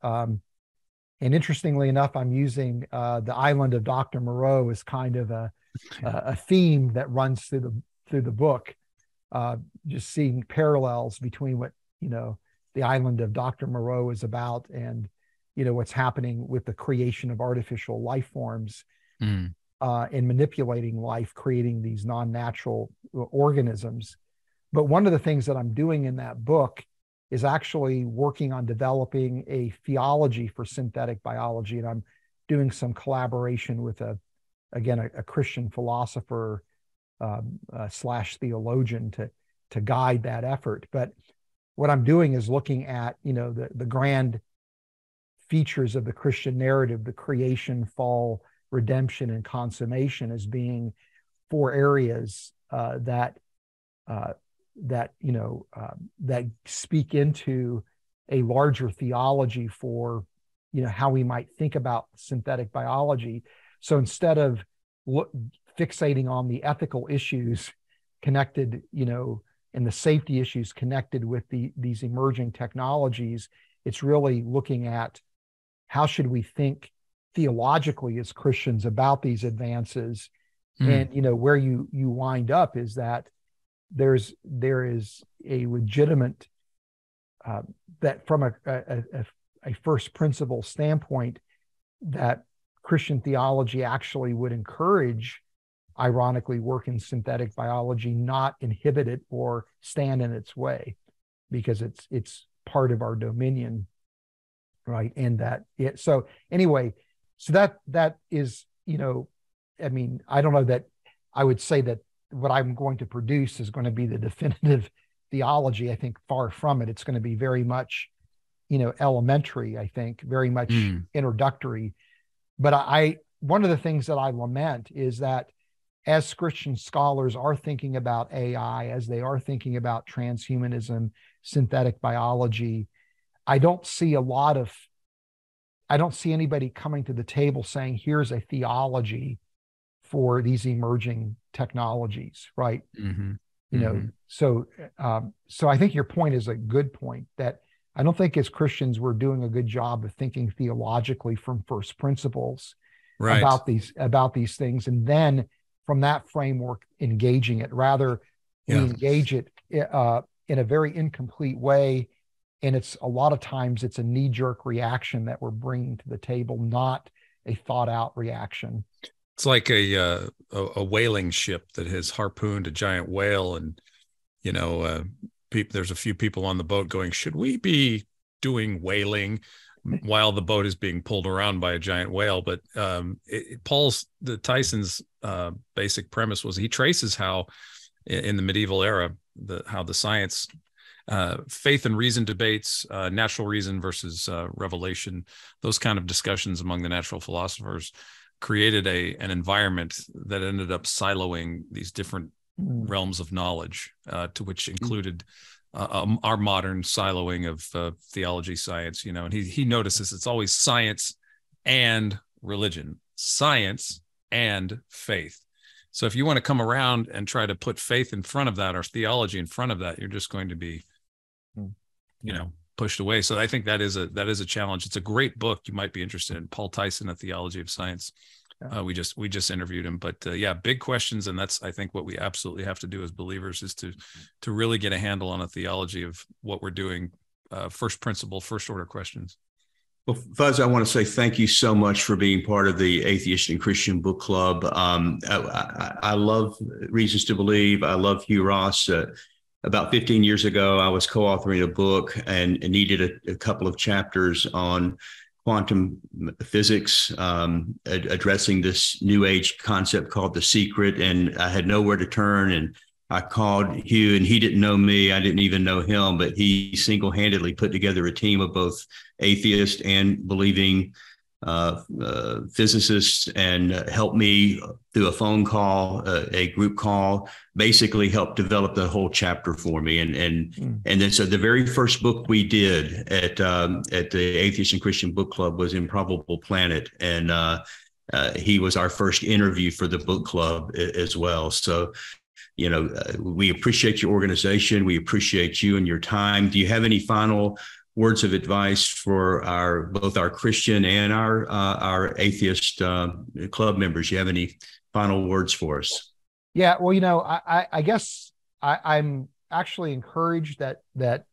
interestingly enough, I'm using the island of Dr. Moreau as kind of a theme that runs through the book. Just seeing parallels between what the island of Dr. Moreau is about and what's happening with the creation of artificial life forms and manipulating life, creating these non-natural organisms. But one of the things that I'm doing in that book is actually working on developing a theology for synthetic biology, and I'm doing some collaboration with a Christian philosopher / theologian to guide that effort. But what I'm doing is looking at the grand features of the Christian narrative, the creation, fall, redemption, and consummation, as being 4 areas that speak into a larger theology for how we might think about synthetic biology. So instead of fixating on the ethical issues connected, and the safety issues connected with these emerging technologies, it's really looking at how should we think theologically as Christians about these advances. And where you wind up is that there is a legitimate that from a first principle standpoint, that Christian theology actually would encourage, ironically, work in synthetic biology, not inhibit it or stand in its way, because it's part of our dominion, right? And that so that is, I mean, I don't know that I would say that what I'm going to produce is going to be the definitive theology. I think far from it. It's going to be very much, elementary, I think, very much introductory. But one of the things that I lament is that as Christian scholars are thinking about AI, as they are thinking about transhumanism, synthetic biology, I don't see anybody coming to the table saying, here's a theology for these emerging technologies, right? So I think your point is a good point, that I don't think as Christians we're doing a good job of thinking theologically from first principles about these things, and then from that framework engaging it. Rather, we engage it in a very incomplete way, and it's a lot of times it's a knee-jerk reaction that we're bringing to the table, not a thought-out reaction. It's like a whaling ship that has harpooned a giant whale, and there's a few people on the boat going, should we be doing whaling while the boat is being pulled around by a giant whale? But Tyson's basic premise was, he traces how in the medieval era, how the science, faith and reason debates, natural reason versus revelation, those kind of discussions among the natural philosophers created an environment that ended up siloing these different realms of knowledge, to which included our modern siloing of theology, science, and he notices it's always science and religion. science and faith. So if you want to come around and try to put faith in front of that or theology in front of that, you're just going to be, pushed away. So I think that is a challenge. It's a great book. You might be interested in Paul Tyson, A Theology of Science. We just interviewed him, but big questions. And that's, I think, what we absolutely have to do as believers is to really get a handle on a theology of what we're doing. First principle, first order questions. Well, Fuz, I want to say thank you so much for being part of the Atheist and Christian Book Club. I love Reasons to Believe. I love Hugh Ross. About 15 years ago, I was co-authoring a book and needed a couple of chapters on quantum physics, addressing this new age concept called The Secret. And I had nowhere to turn. And I called Hugh, and he didn't know me. I didn't even know him, but he single-handedly put together a team of both atheists and believing physicists and helped me through a phone call, a group call, basically helped develop the whole chapter for me. And then so the very first book we did at the Atheist and Christian Book Club was Improbable Planet. And he was our first interview for the book club as well. So, we appreciate your organization. We appreciate you and your time. Do you have any final words of advice for both our Christian and our atheist club members? You have any final words for us? Yeah, well, I guess I'm actually encouraged that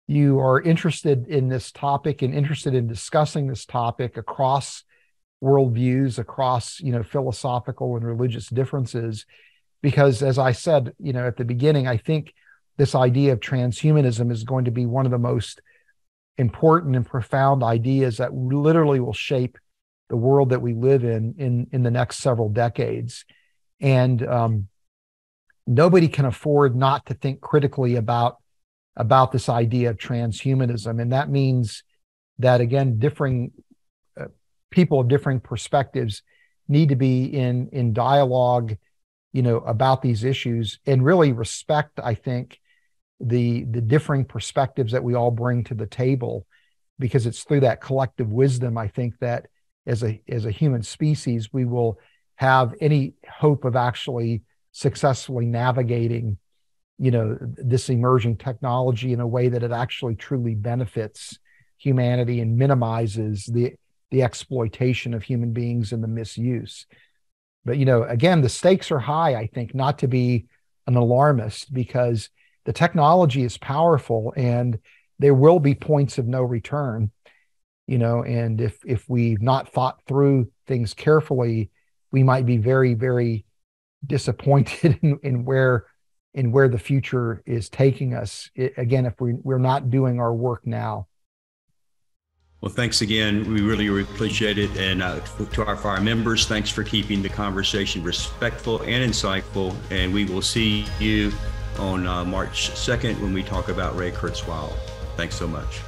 you are interested in this topic and interested in discussing this topic across worldviews, across philosophical and religious differences. Because as I said, at the beginning, I think this idea of transhumanism is going to be one of the most important and profound ideas that literally will shape the world that we live in the next several decades. And nobody can afford not to think critically about this idea of transhumanism. And that means that, again, differing people of differing perspectives need to be in dialogue about these issues and really respect, I think, the differing perspectives that we all bring to the table, because it's through that collective wisdom, I think, that as a human species, we will have any hope of actually successfully navigating, this emerging technology in a way that it actually truly benefits humanity and minimizes the exploitation of human beings and the misuse. But, again, the stakes are high, I think, not to be an alarmist, because the technology is powerful and there will be points of no return, and if we've not thought through things carefully, we might be very, very disappointed in where the future is taking us, again, if we're not doing our work now. Well, thanks again. We really appreciate it. And to our members, thanks for keeping the conversation respectful and insightful. And we will see you on March 2nd when we talk about Ray Kurzweil. Thanks so much.